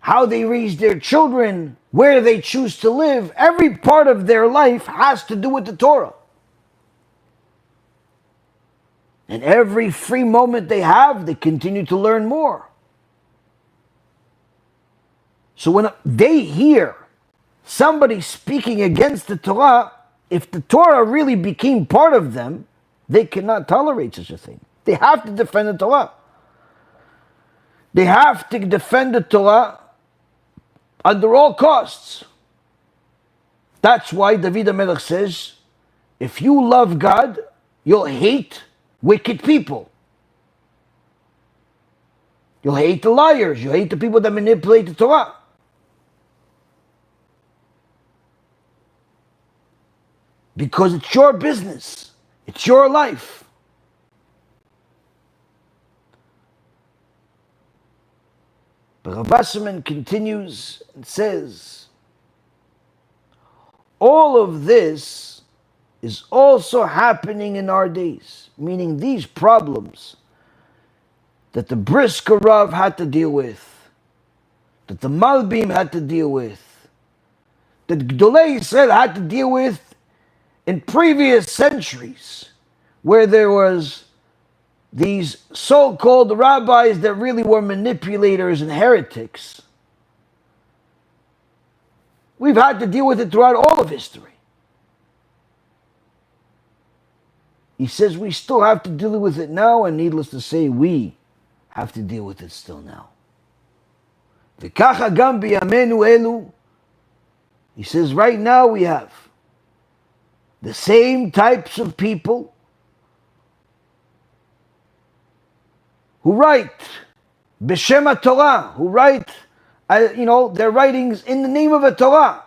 how they raise their children, where they choose to live, every part of their life has to do with the Torah. And every free moment they have, they continue to learn more. So when they hear somebody speaking against the Torah, if the Torah really became part of them, they cannot tolerate such a thing. They have to defend the Torah. They have to defend the Torah under all costs. That's why David HaMelech says, if you love God, you'll hate wicked people. You'll hate the liars. You'll hate the people that manipulate the Torah. because it's your business. It's your life. But Rav Wasserman continues and says, all of this is also happening in our days, meaning these problems that the Brisker Rav had to deal with, that the Malbim had to deal with, that Gdolei Yisrael had to deal with in previous centuries, where there was these so-called rabbis that really were manipulators and heretics. We've had to deal with it throughout all of history. He says we still have to deal with it now, and needless to say, we have to deal with it still now. V'kacha gam b'yamenu elu. He says right now we have the same types of people who write b'shem Torah, who write, their writings in the name of a Torah,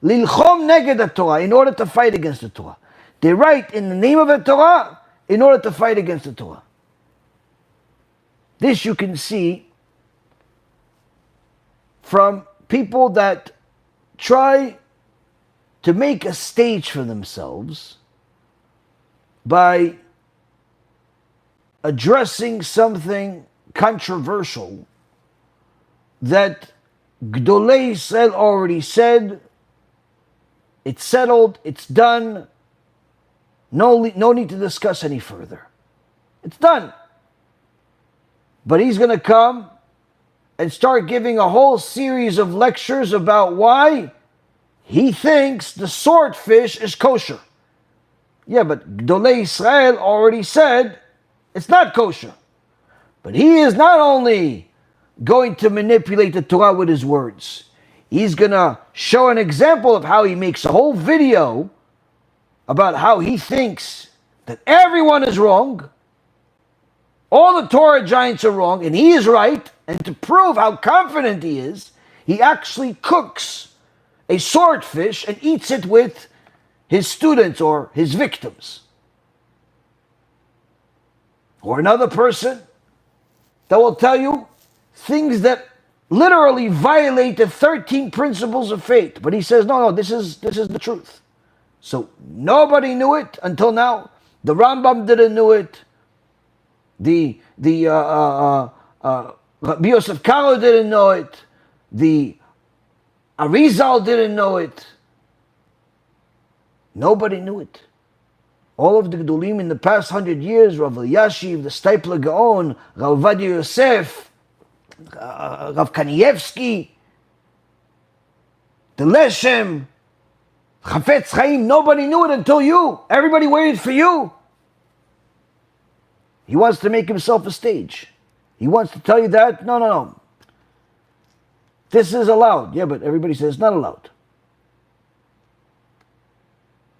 lilchom neged a Torah, in order to fight against the Torah. They write in the name of a Torah in order to fight against the Torah. This you can see from people that try to make a stage for themselves by addressing something controversial that Gdolei Yisrael already said, it's settled, it's done, no need to discuss any further. It's done. But he's going to come and start giving a whole series of lectures about why he thinks the swordfish is kosher. Yeah, but Gdolei Yisrael already said it's not kosher. But he is not only going to manipulate the Torah with his words, he's going to show an example of how he makes a whole video about how he thinks that everyone is wrong, all the Torah giants are wrong, and he is right. And to prove how confident he is, he actually cooks a swordfish and eats it with his students or his victims. Or another person that will tell you things that literally violate the 13 principles of faith. But he says, no, this is the truth. So nobody knew it until now. The Rambam didn't know it. The Rabbi Yosef Karo didn't know it. The Arizal didn't know it. Nobody knew it. All of the Gedolim in the past 100 years, Rav Elyashiv, the Stipler Gaon, Rav Ovadia Yosef, Rav Kanievsky, the Leshem, Chafetz Chaim, nobody knew it until you. Everybody waited for you. He wants to make himself a stage. He wants to tell you that, no. This is allowed. Yeah, but everybody says it's not allowed.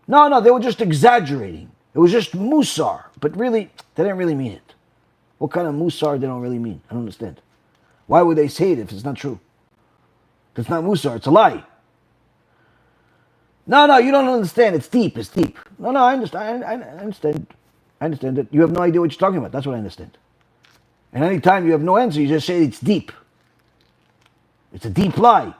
No, they were just exaggerating. It was just musar. But really, they didn't really mean it. What kind of musar they don't really mean? I don't understand. Why would they say it if it's not true? If it's not musar, it's a lie. No, you don't understand. It's deep. No, I understand. I understand. I understand that you have no idea what you're talking about. That's what I understand. And anytime you have no answer, you just say it's deep. It's a deep lie.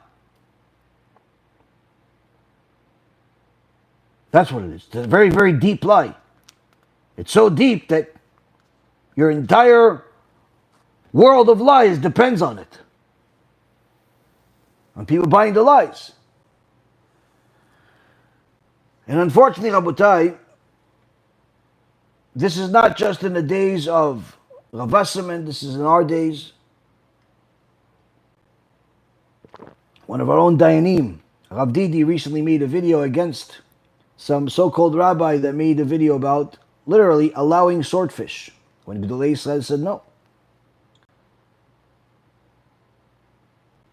That's what it is. It's a very, very deep lie. It's so deep that your entire world of lies depends on it. On people buying the lies. And unfortunately, Rabotai, this is not just in the days of Rav Wasserman, this is in our days. One of our own Dayanim, Rav Didi, recently made a video against some so-called rabbi that made a video about literally allowing swordfish, when Gdolei Yisrael said no.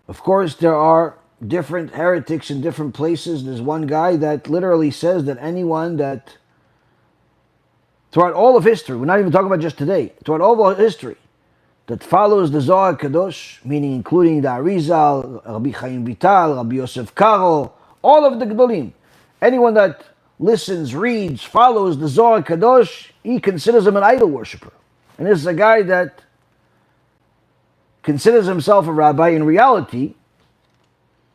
Of course, there are different heretics in different places. There's one guy that literally says that anyone that, throughout all of history, we're not even talking about just today, throughout all of history, that follows the Zohar Kadosh, meaning including the Arizal, Rabbi Chaim Vital, Rabbi Yosef Karo, all of the Gdolim, anyone that listens, reads, follows the Zohar Kadosh, he considers him an idol worshiper. And this is a guy that considers himself a rabbi. In reality,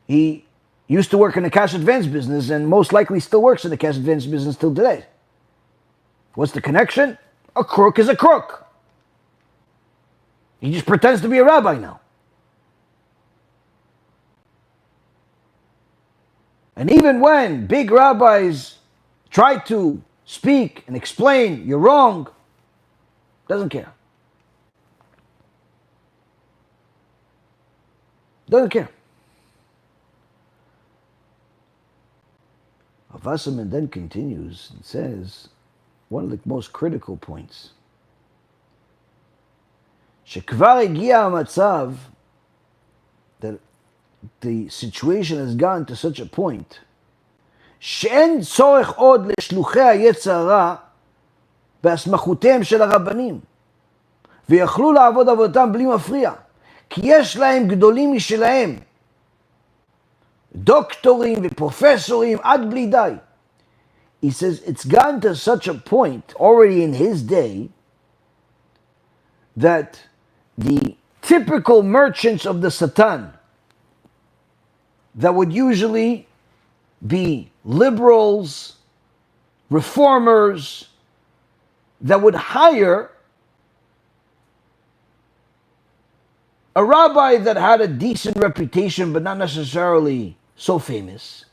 he used to work in the cash advance business and most likely still works in the cash advance business till today. What's the connection? A crook is a crook. He just pretends to be a rabbi now. And even when big rabbis try to speak and explain, you're wrong, doesn't care. Doesn't care. Wasserman then continues and says, one of the most critical points, שכבר הגיע המצב, that the situation has gone to such a point, שאין צורך עוד לשלוחי היצר הרע בהסמכותיהם של הרבנים, ויכלו לעבוד עבודתם בלי מפריע, כי יש להם גדולים משלהם, דוקטורים ופרופסורים עד בלי די. He says it's gone to such a point already in his day that the typical merchants of the Satan that would usually be liberals, reformers, that would hire a rabbi that had a decent reputation but not necessarily so famous,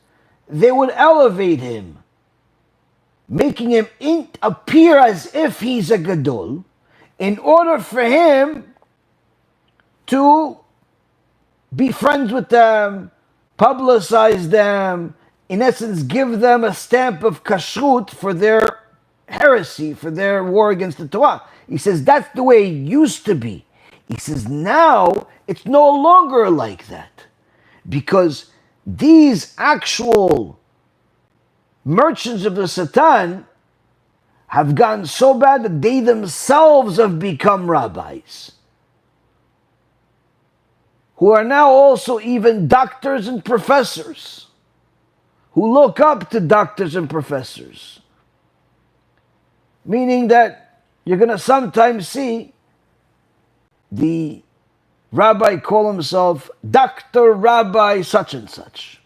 they would elevate him, making him appear as if he's a gadol, in order for him to be friends with them, publicize them, in essence give them a stamp of kashrut for their heresy, for their war against the Torah. He says that's the way it used to be. He says now it's no longer like that, because these actual merchants of the Satan have gotten so bad that they themselves have become rabbis, who are now also even doctors and professors, who look up to doctors and professors. Meaning that you're going to sometimes see the rabbi call himself Dr. Rabbi such and such.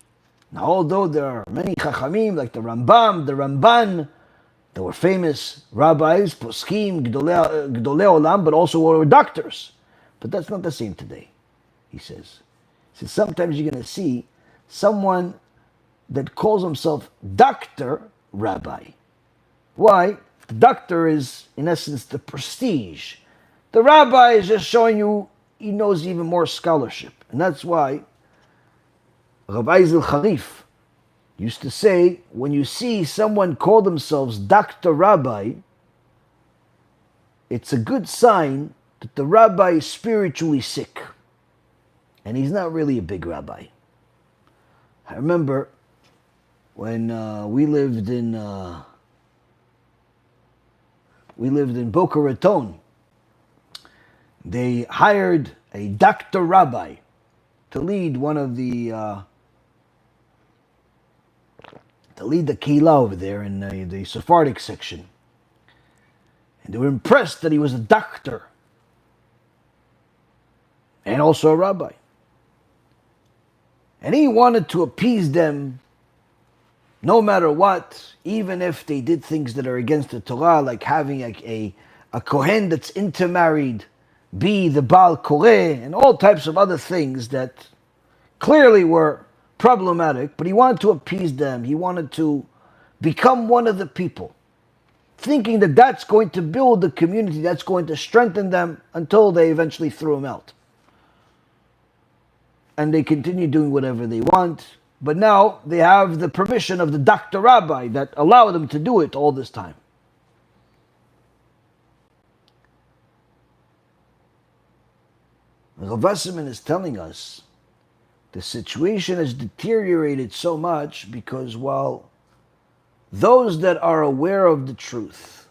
Now, although there are many chachamim like the Rambam, the Ramban, that were famous rabbis, poskim, gdolei olam, but also were doctors. But that's not the same today, he says. He says sometimes you're going to see someone that calls himself Dr. Rabbi. Why? The doctor is, in essence, the prestige. The rabbi is just showing you he knows even more scholarship. And that's why Rabbi Harif used to say, when you see someone call themselves Dr. Rabbi, it's a good sign that the rabbi is spiritually sick. And he's not really a big rabbi. I remember when we lived in Boca Raton, they hired a Dr. Rabbi to lead one of the Keilah over there in the Sephardic section. And they were impressed that he was a doctor and also a rabbi. And he wanted to appease them no matter what, even if they did things that are against the Torah, like having a Kohen that's intermarried, be the Baal Koreh, and all types of other things that clearly were problematic, but he wanted to appease them. He wanted to become one of the people, thinking that that's going to build the community, that's going to strengthen them, until they eventually threw him out. And they continue doing whatever they want, but now they have the permission of the Dr. Rabbi that allowed them to do it all this time. Rav Wasserman is telling us the situation has deteriorated so much because while those that are aware of the truth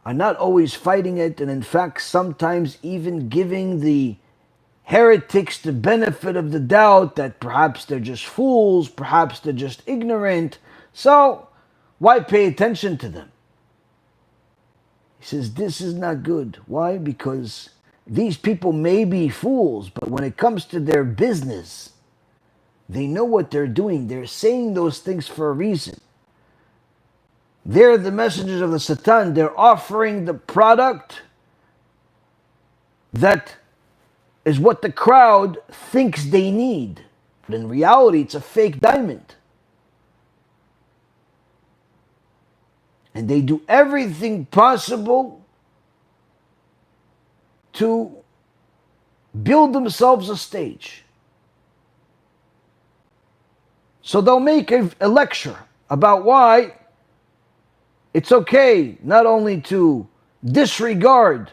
are not always fighting it, and in fact sometimes even giving the heretics the benefit of the doubt that perhaps they're just fools, perhaps they're just ignorant. So why pay attention to them? He says this is not good. Why? Because these people may be fools, but when it comes to their business, they know what they're doing. They're saying those things for a reason. They're the messengers of the Satan. They're offering the product that is what the crowd thinks they need. But in reality, it's a fake diamond. And they do everything possible to build themselves a stage. So they'll make a lecture about why it's okay not only to disregard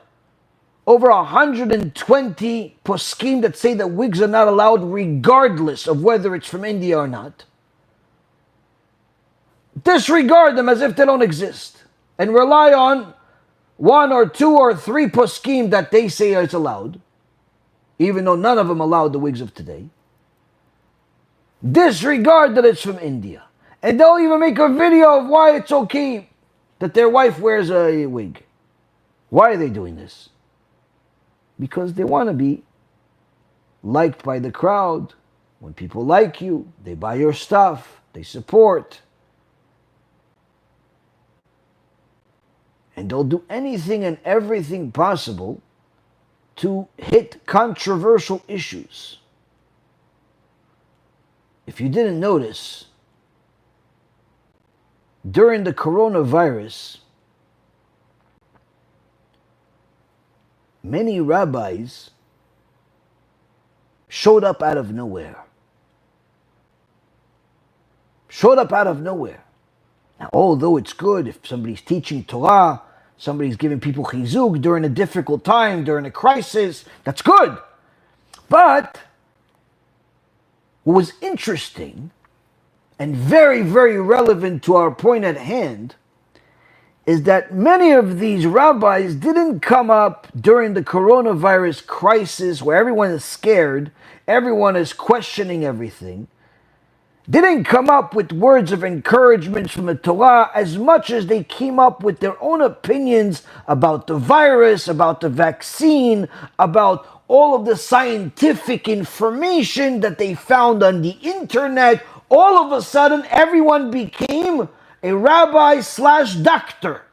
over 120 poskim that say that wigs are not allowed regardless of whether it's from India or not. Disregard them as if they don't exist and rely on 1 or 2 or 3 poskim that they say is allowed, even though none of them allowed the wigs of today. Disregard that it's from India. And they'll even make a video of why it's okay that their wife wears a wig. Why are they doing this? Because they want to be liked by the crowd. When people like you, they buy your stuff, they support. And they'll do anything and everything possible to hit controversial issues. If you didn't notice, during the coronavirus, many rabbis showed up out of nowhere. Now, although it's good if somebody's teaching Torah, somebody's giving people chizuk during a difficult time, during a crisis, that's good. But what was interesting and very, very relevant to our point at hand is that many of these rabbis didn't come up during the coronavirus crisis where everyone is scared, everyone is questioning everything. Didn't come up with words of encouragement from the Torah as much as they came up with their own opinions about the virus, about the vaccine, about all of the scientific information that they found on the internet. All of a sudden, everyone became a rabbi slash doctor,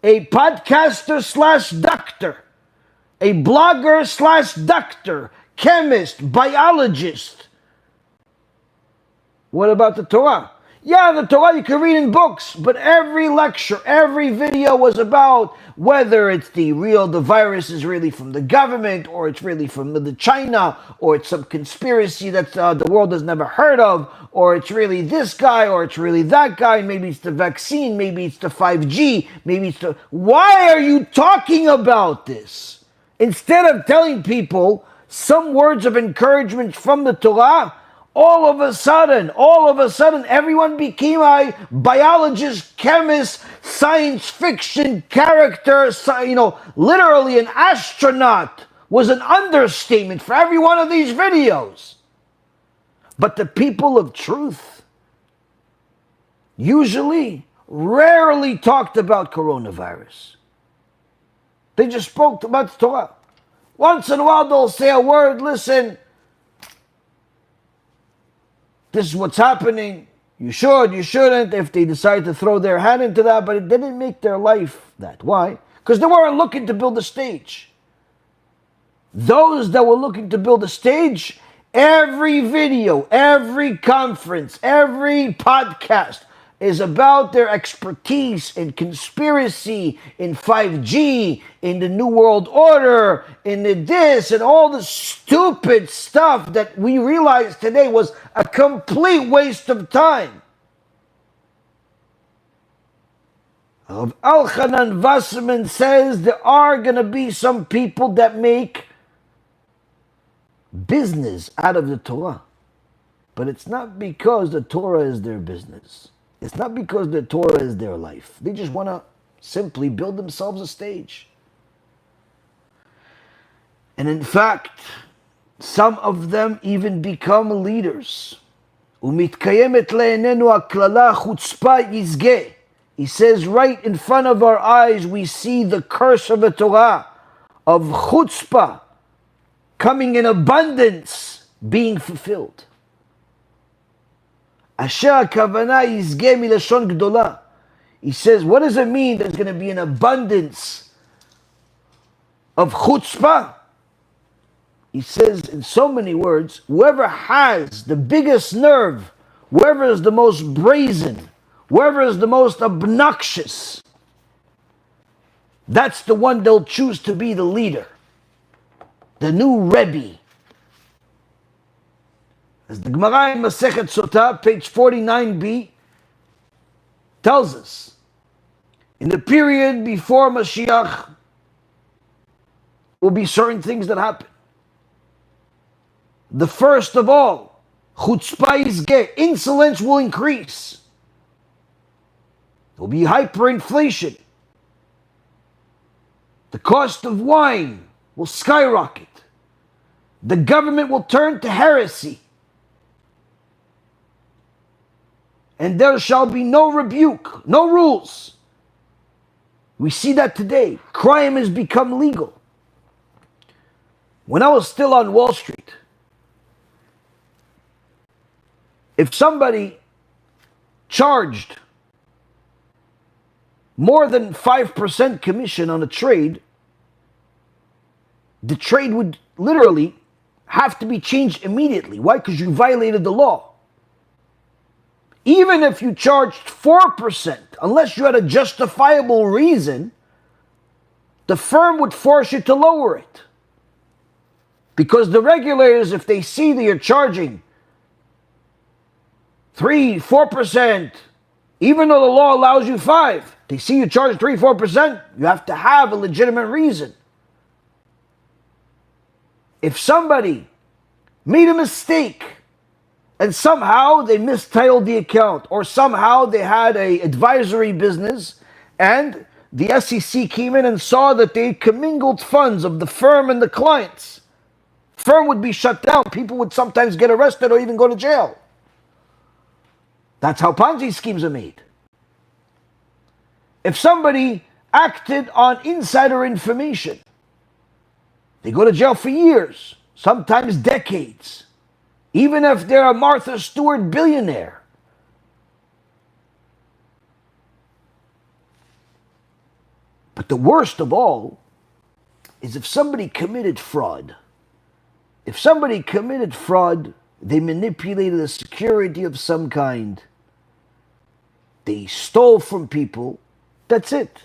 a podcaster slash doctor, a blogger slash doctor, chemist, biologist. What about the Torah? Yeah, the Torah you can read in books, but every lecture, every video was about whether it's the virus is really from the government, or it's really from the China, or it's some conspiracy that the world has never heard of, or it's really this guy, or it's really that guy, maybe it's the vaccine, maybe it's the 5G, maybe it's the... Why are you talking about this? Instead of telling people some words of encouragement from the Torah, all of a sudden, everyone became a biologist, chemist, science fiction character, literally an astronaut was an understatement for every one of these videos. But the people of truth rarely talked about coronavirus. They just spoke about the Torah. Once in a while they'll say a word, listen, this is what's happening. You should, you shouldn't, if they decide to throw their hand into that, but it didn't make their life that. Why? Because they weren't looking to build a stage. Those that were looking to build a stage, every video, every conference, every podcast is about their expertise in conspiracy, in 5G, in the New World Order, in the this, and all the stupid stuff that we realize today was a complete waste of time. Rav Elchanan Wasserman says there are going to be some people that make business out of the Torah. But it's not because the Torah is their business. It's not because the Torah is their life. They just want to simply build themselves a stage. And in fact, some of them even become leaders. ומתקיימת לעינינו הקללה חוצפה יסגה. He says right in front of our eyes we see the curse of the Torah of chutzpah coming in abundance being fulfilled. אשר הכוונה יסגה מלשון גדולה. He says, what does it mean there's going to be an abundance of chutzpah? He says in so many words, whoever has the biggest nerve, whoever is the most brazen, whoever is the most obnoxious, that's the one they'll choose to be the leader, the new Rabbi. As the Gemara in Masechet Sotah, page 49b, tells us, in the period before Mashiach, will be certain things that happen. The first of all, chutzpah yizgeh, insolence will increase. There will be hyperinflation. The cost of wine will skyrocket. The government will turn to heresy. And there shall be no rebuke, no rules. We see that today. Crime has become legal. When I was still on Wall Street, if somebody charged more than 5% commission on a trade, the trade would literally have to be changed immediately. Why? Because you violated the law. Even if you charged 4%, unless you had a justifiable reason, the firm would force you to lower it. Because the regulators, if they see that you're charging 3-4%, even though the law allows you 5%, they see you charge 3-4%, you have to have a legitimate reason. If somebody made a mistake and somehow they mistitled the account, or somehow they had an advisory business and the SEC came in and saw that they commingled funds of the firm and the clients, firm would be shut down. People would sometimes get arrested or even go to jail. That's how Ponzi schemes are made. If somebody acted on insider information, they go to jail for years, sometimes decades, even if they're a Martha Stewart billionaire. But the worst of all is if somebody committed fraud. If somebody committed fraud, they manipulated a security of some kind, they stole from people, that's it.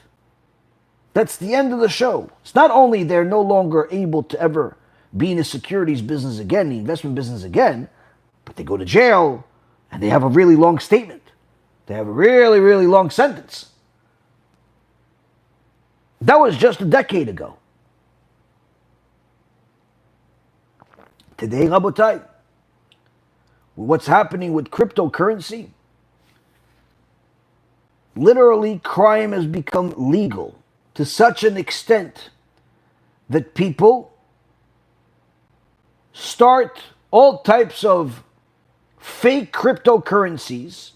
That's the end of the show. It's not only they're no longer able to ever be in the securities business again, the investment business again, but they go to jail and they have a really long statement. They have a really, really long sentence. That was just a decade ago. Today, Rabotai, what's happening with cryptocurrency? Literally, crime has become legal to such an extent that people start all types of fake cryptocurrencies.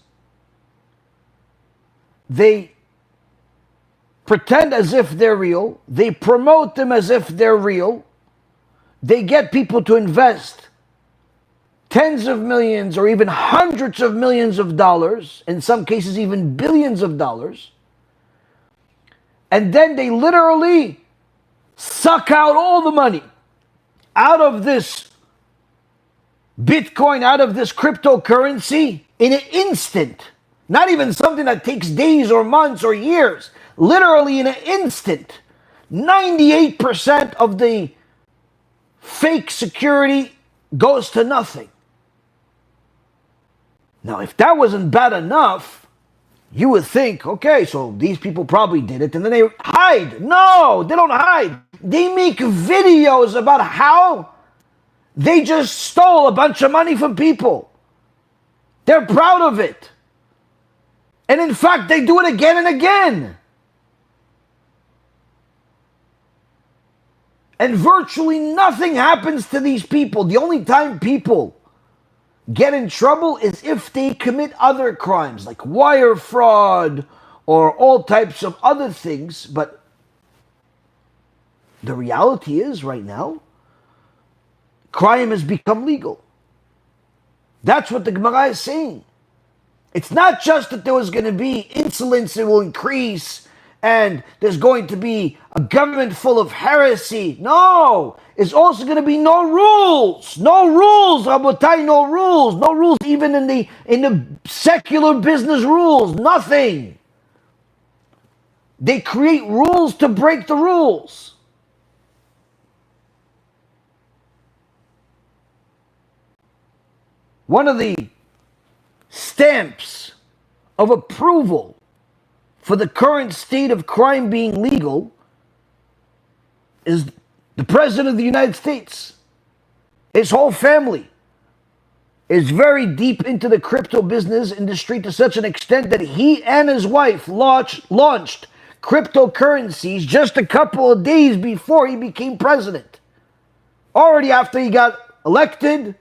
They pretend as if they're real. They promote them as if they're real. They get people to invest tens of millions or even hundreds of millions of dollars, in some cases even billions of dollars. And then they literally suck out all the money out of this Bitcoin, out of this cryptocurrency in an instant. Not even something that takes days or months or years. Literally in an instant. 98% of the fake security goes to nothing. Now, if that wasn't bad enough, you would think, okay, so these people probably did it and then they hide. No, they don't hide. They make videos about how they just stole a bunch of money from people. They're proud of it. And in fact, they do it again and again. And virtually nothing happens to these people. The only time people get in trouble is if they commit other crimes, like wire fraud or all types of other things. But the reality is, right now, crime has become legal. That's what the Gemara is saying. It's not just that there was going to be insolence that will increase and there's going to be a government full of heresy. No, it's also going to be no rules. No rules, Rabotai, no rules. No rules even in the secular business rules. Nothing. They create rules to break the rules. One of the stamps of approval for the current state of crime being legal is the President of the United States. His whole family is very deep into the crypto business industry to such an extent that he and his wife launched cryptocurrencies just a couple of days before he became president. Already after he got elected,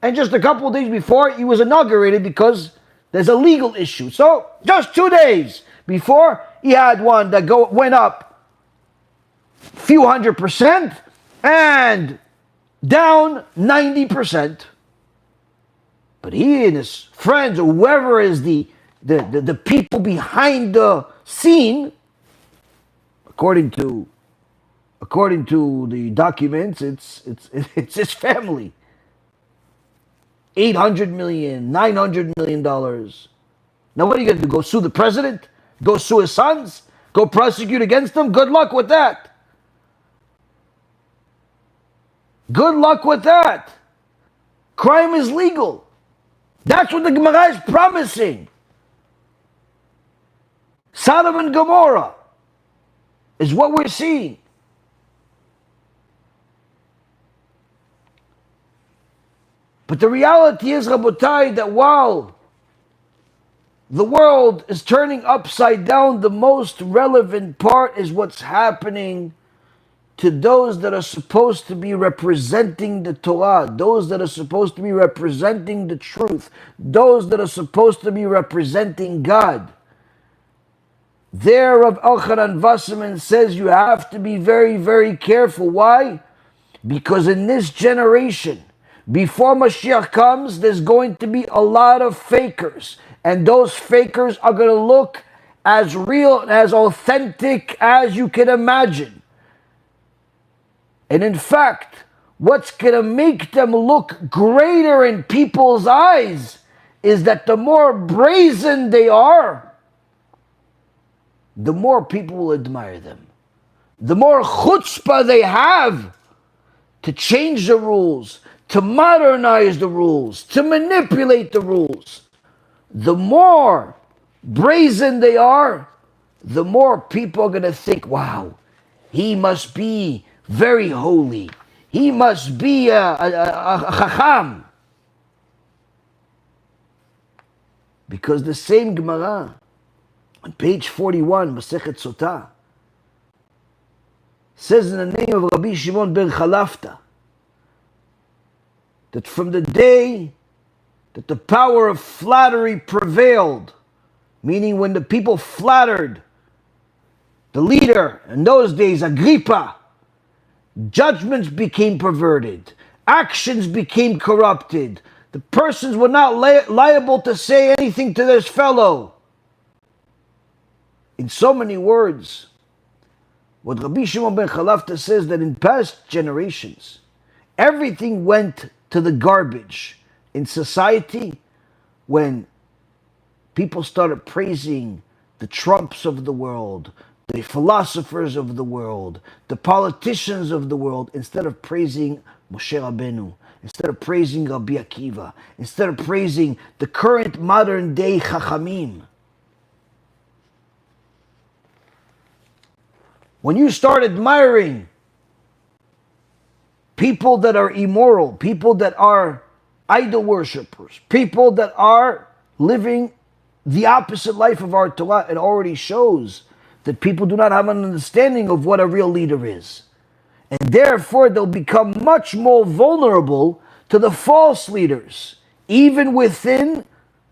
and just a couple of days before he was inaugurated, because there's a legal issue. So just 2 days before, he had one that went up a few 100% and down 90%. But he and his friends, or whoever is the people behind the scene, according to the documents, it's his family. $800 million, $900 million. Now what are you going to do? Go sue the president? Go sue his sons? Go prosecute against them? Good luck with that. Good luck with that. Crime is legal. That's what the Gemara is promising. Sodom and Gomorrah is what we're seeing. But the reality is, Rabotai, that while the world is turning upside down, the most relevant part is what's happening to those that are supposed to be representing the Torah, those that are supposed to be representing the truth, those that are supposed to be representing God. There, Rav Elchanan Wasserman says you have to be very, very careful. Why? Because in this generation, before Mashiach comes, there's going to be a lot of fakers. And those fakers are going to look as real and as authentic as you can imagine. And in fact, what's going to make them look greater in people's eyes is that the more brazen they are, the more people will admire them. The more chutzpah they have to change the rules, to modernize the rules, to manipulate the rules. The more brazen they are, the more people are going to think, wow, he must be very holy. He must be a chacham. Because the same Gemara, on page 41, Masechet Sotah, says in the name of Rabbi Shimon ben Chalafta, that from the day that the power of flattery prevailed, meaning when the people flattered the leader, in those days, Agrippa, judgments became perverted, actions became corrupted, the persons were not liable to say anything to their fellow. In so many words, what Rabbi Shimon ben Chalafta says, that in past generations, everything went to the garbage in society when people started praising the Trumps of the world, the philosophers of the world, the politicians of the world, instead of praising Moshe Rabbeinu, instead of praising Rabbi Akiva, instead of praising the current modern day Chachamim. When you start admiring people that are immoral, people that are idol worshippers, people that are living the opposite life of our Torah, it already shows that people do not have an understanding of what a real leader is. And therefore, they'll become much more vulnerable to the false leaders, even within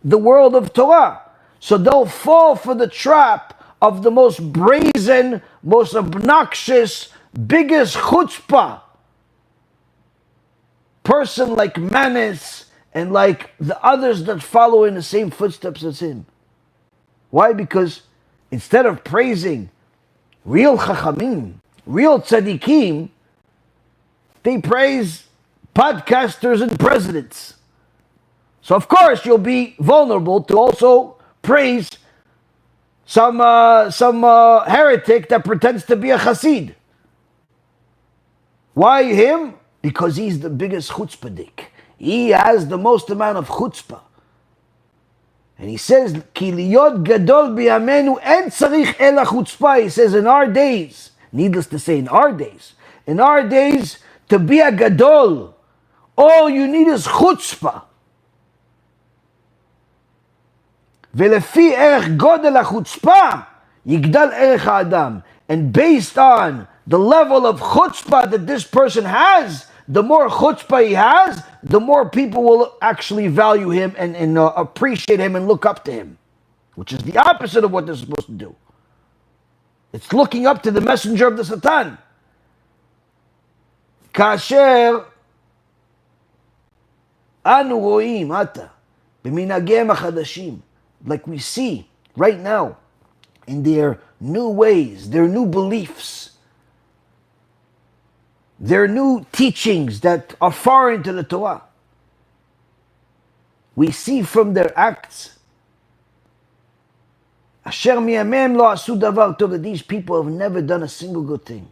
the world of Torah. So they'll fall for the trap of the most brazen, most obnoxious, biggest chutzpah person like Manis and like the others that follow in the same footsteps as him. Why? Because instead of praising real chachamim, real tzaddikim, they praise podcasters and presidents. So of course you'll be vulnerable to also praise some heretic that pretends to be a chassid. Why him? Because he's the biggest chutzpahdik. He has the most amount of chutzpah. And he says, Ki liyot gadol biyamenu en tzarich ela chutzpah. He says, in our days, needless to say, in our days, to be a gadol, all you need is chutzpah. ולפי ערך גודל החוצפה, יגדל ערך האדם. And based on the level of chutzpah that this person has, the more chutzpah he has, the more people will actually value him and appreciate him and look up to him. Which is the opposite of what they're supposed to do. It's looking up to the messenger of the Satan. כאשר אנו רואים עתה במנהגיהם החדשים, like we see right now in their new ways, their new beliefs, their new teachings that are foreign to the Torah. We see from their acts, אשר מימיהם לא עשו דבר טוב, that these people have never done a single good thing.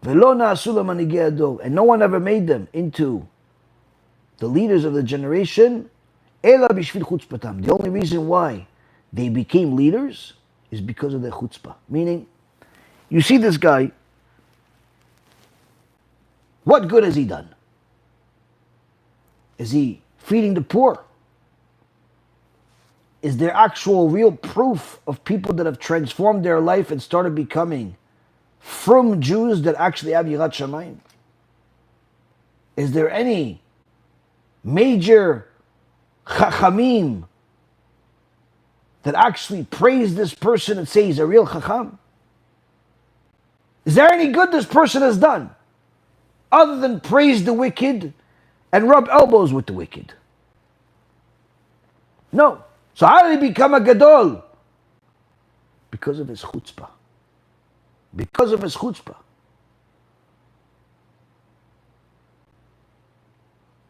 ולא נעשו למנהיגי הדור, and no one ever made them into the leaders of the generation, אלא בשביל חוצפתם. The only reason why they became leaders is because of their chutzpah. Meaning, you see this guy, what good has he done? Is he feeding the poor? Is there actual real proof of people that have transformed their life and started becoming from Jews that actually have Yirat Shamayim? Is there any major chachamim that actually praise this person and say he's a real chacham? Is there any good this person has done other than praise the wicked and rub elbows with the wicked? No. So how did he become a gadol? Because of his chutzpah. Because of his chutzpah.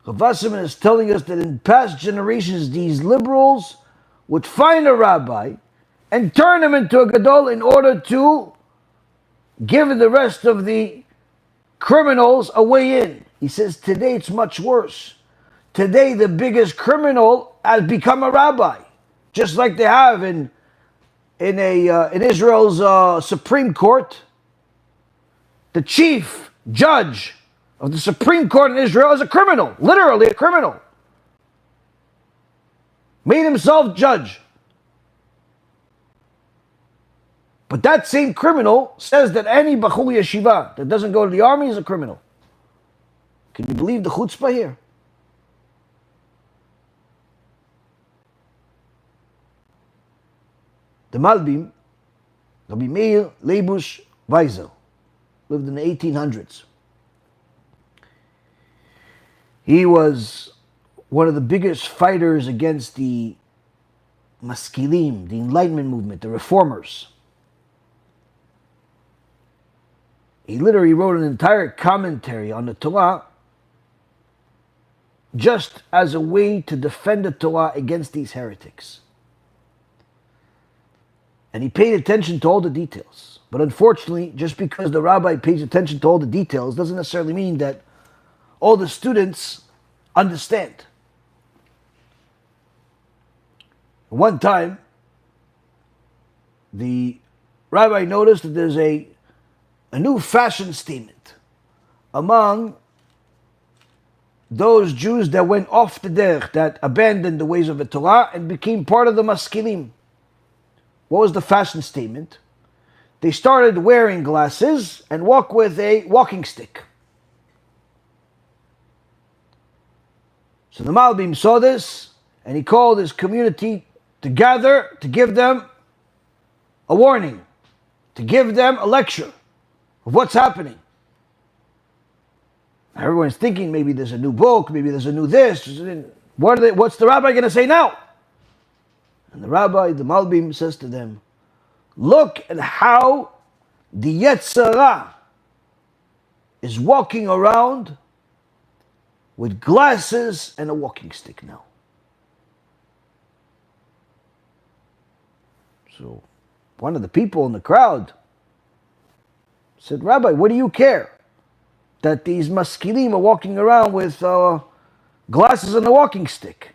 Rav Wasserman is telling us that in past generations, these liberals would find a rabbi and turn him into a gadol in order to give the rest of the criminals a way in. He says today it's much worse. Today the biggest criminal has become a rabbi, just like they have in Israel's Supreme Court. The chief judge of the Supreme Court in Israel is a criminal, literally a criminal. Made himself judge. But that same criminal says that any Bachur Yeshiva that doesn't go to the army is a criminal. Can you believe the chutzpah here? The Malbim, Rabbi Meir Leibush Weiser, lived in the 1800s. He was one of the biggest fighters against the Maskilim, the Enlightenment movement, the reformers. He literally wrote an entire commentary on the Torah just as a way to defend the Torah against these heretics. And he paid attention to all the details. But unfortunately, just because the rabbi pays attention to all the details doesn't necessarily mean that all the students understand. One time, the rabbi noticed that there's a new fashion statement among those Jews that went off the derech, that abandoned the ways of the Torah and became part of the Maskilim. What was the fashion statement? they started wearing glasses and walk with a walking stick. So the Malbim saw this, and he called his community together to give them a warning, to give them a lecture of what's happening. Everyone's thinking maybe there's a new book, maybe there's a new this. What's the rabbi going to say now? And the rabbi, the Malbim, says to them, look at how the Yetzer Hara is walking around with glasses and a walking stick now. So one of the people in the crowd said, Rabbi, what do you care that these maskilim are walking around with glasses and a walking stick?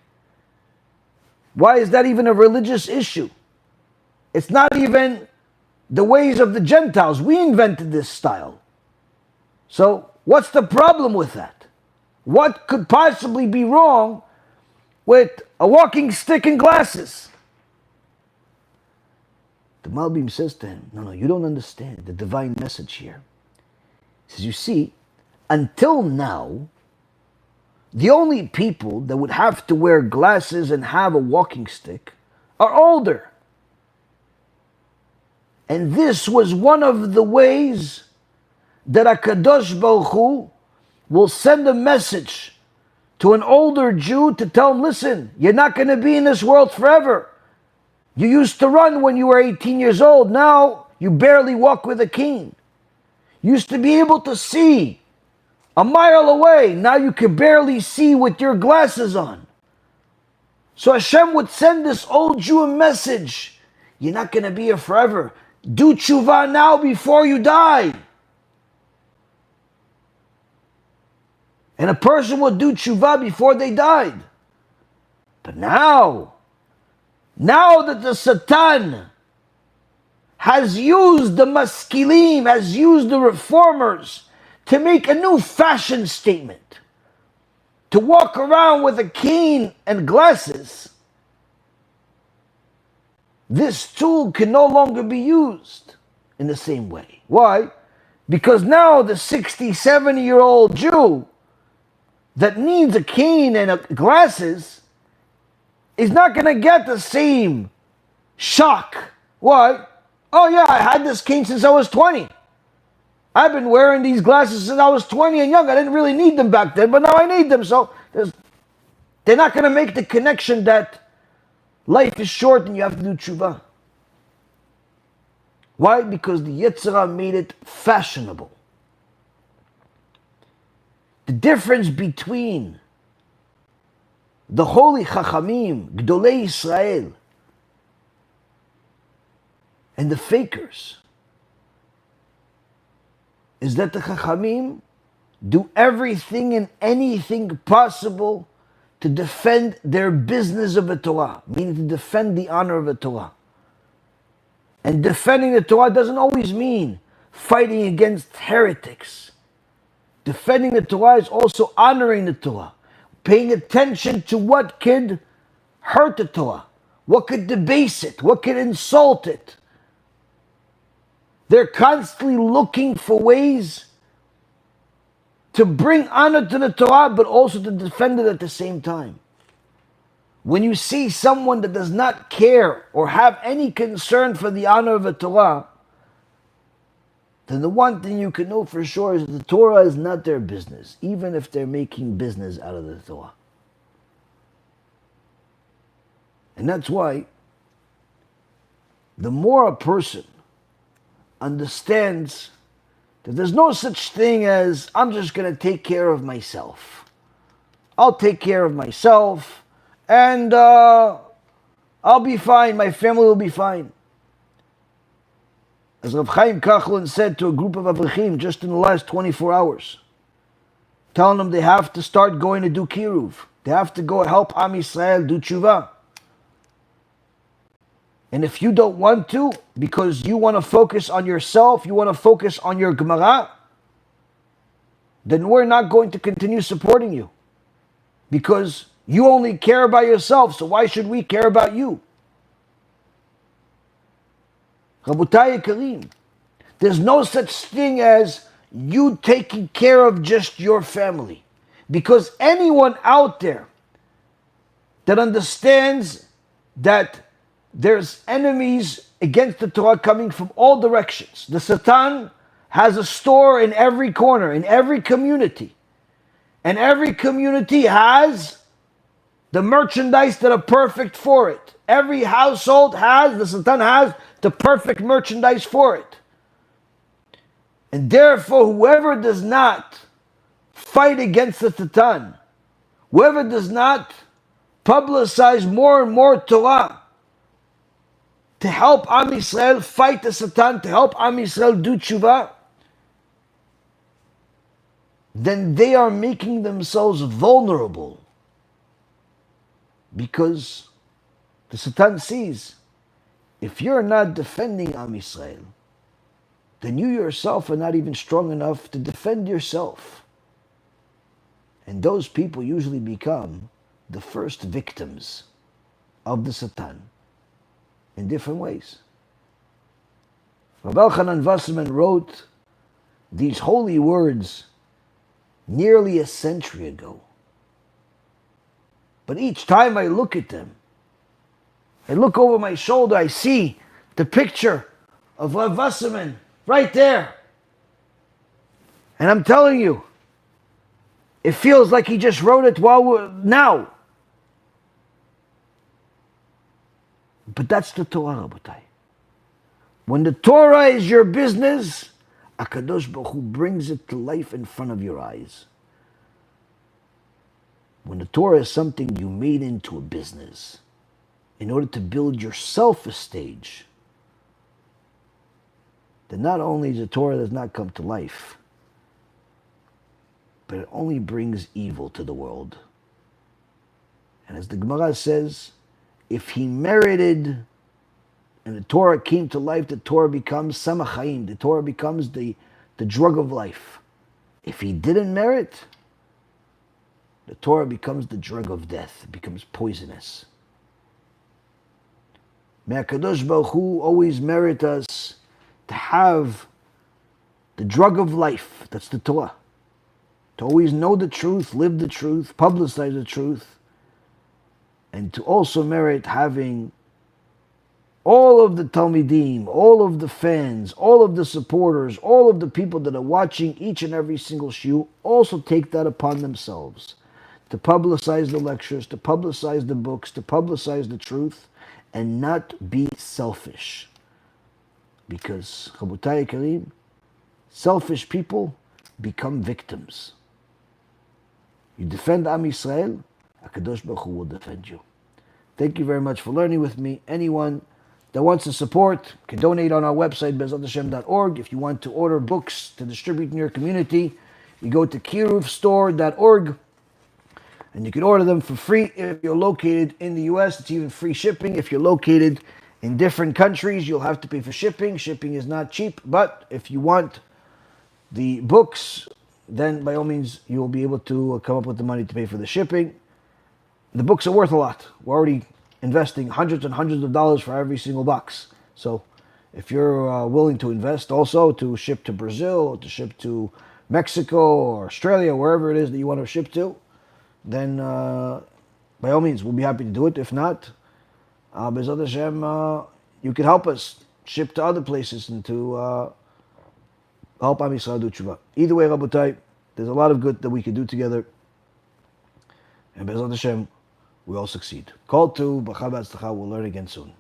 Why is that even a religious issue? It's not even the ways of the Gentiles. We invented this style. So what's the problem with that? What could possibly be wrong with a walking stick and glasses? The Malbim says to him, no, you don't understand the divine message here. He says, you see, until now, the only people that would have to wear glasses and have a walking stick are older. And this was one of the ways that HaKadosh Baruch Hu will send a message to an older Jew to tell him, listen, you're not going to be in this world forever. You used to run when you were 18 years old. Now you barely walk with a cane. You used to be able to see a mile away. Now you can barely see with your glasses on. So Hashem would send this old Jew a message. You're not going to be here forever. Do tshuva now before you die. And a person would do tshuva before they died. But now that the Satan has used the maskilim, has used the reformers to make a new fashion statement, to walk around with a cane and glasses, this tool can no longer be used in the same way. Why? Because now the 60, 70-year-old Jew that needs a cane and glasses is not going to get the same shock. Why? Oh yeah, I had this cane since I was 20. I've been wearing these glasses since I was 20 and young. I didn't really need them back then, but now I need them. So they're not going to make the connection that life is short and you have to do tshuva. Why? Because the Yetzer Hara made it fashionable. The difference between the holy Chachamim, Gdolei Yisrael, and the fakers is that the Chachamim do everything and anything possible to defend their business of the Torah, meaning to defend the honor of the Torah. And defending the Torah doesn't always mean fighting against heretics. Defending the Torah is also honoring the Torah, paying attention to what could hurt the Torah, what could debase it, what could insult it. They're constantly looking for ways to bring honor to the Torah, but also to defend it at the same time. When you see someone that does not care or have any concern for the honor of the Torah, then the one thing you can know for sure is that the Torah is not their business, even if they're making business out of the Torah. And that's why the more a person understands that there's no such thing as, I'm just going to take care of myself. I'll take care of myself and I'll be fine, my family will be fine. As Rav Chaim Kachlon said to a group of Avrechim just in the last 24 hours, telling them they have to start going to do Kiruv. They have to go help Am Yisrael do tshuva. And if you don't want to, because you want to focus on yourself, you want to focus on your Gemara, then we're not going to continue supporting you. Because you only care about yourself, so why should we care about you? Rabotai Karim, There's no such thing as you taking care of just your family. Because anyone out there that understands that there's enemies against the Torah coming from all directions. The Satan has a store in every corner, in every community. And every community has the merchandise that are perfect for it. Every household has, the Satan has the perfect merchandise for it. And therefore, whoever does not fight against the Satan, whoever does not publicize more and more Torah to help Am Yisrael fight the Satan, to help Am Yisrael do tshuva, then they are making themselves vulnerable. Because the Satan sees, if you're not defending Am Yisrael, then you yourself are not even strong enough to defend yourself. And those people usually become the first victims of the Satan in different ways. Rabbi Elchanan Wasserman wrote these holy words nearly a century ago. But each time I look at them, I look over my shoulder, I see the picture of Rav Wasserman right there. And I'm telling you, it feels like he just wrote it now. But that's the Torah, Rabbi. When the Torah is your business, HaKadosh Baruch Hu brings it to life in front of your eyes. When the Torah is something you made into a business in order to build yourself a stage, then not only does the Torah does not come to life, but it only brings evil to the world. And as the Gemara says, if he merited and the Torah came to life, the Torah becomes Samachayim, the Torah becomes the drug of life. If he didn't merit, the Torah becomes the drug of death, it becomes poisonous. May HaKadosh Baruch Hu always merit us to have the drug of life, that's the Torah. To always know the truth, live the truth, publicize the truth, and to also merit having all of the Talmidim, all of the fans, all of the supporters, all of the people that are watching each and every single shiur also take that upon themselves. To publicize the lectures, to publicize the books, to publicize the truth, and not be selfish. Because, Chabutai Karim, selfish people become victims. You defend Am Yisrael, HaKadosh Baruch Hu will defend you. Thank you very much for learning with me. Anyone that wants to support can donate on our website, BeEzrat If you want to order books to distribute in your community, you go to kiruvstore.org and you can order them for free. If you're located in the US, it's even free shipping. If you're located in different countries, you'll have to pay for shipping. Shipping is not cheap, but if you want the books, then by all means, you will be able to come up with the money to pay for the shipping. The books are worth a lot. We're already investing hundreds and hundreds of dollars for every single box. So if you're willing to invest also to ship to Brazil or to ship to Mexico or Australia, wherever it is that you want to ship to, then by all means, we'll be happy to do it. If not, BeEzrat Hashem, you can help us ship to other places and to help Am Yisrael do tshuva. Either way, Rabotai, there's a lot of good that we can do together. And BeEzrat Hashem, we all succeed. Call to B'chab Hatzlacha. We'll learn again soon.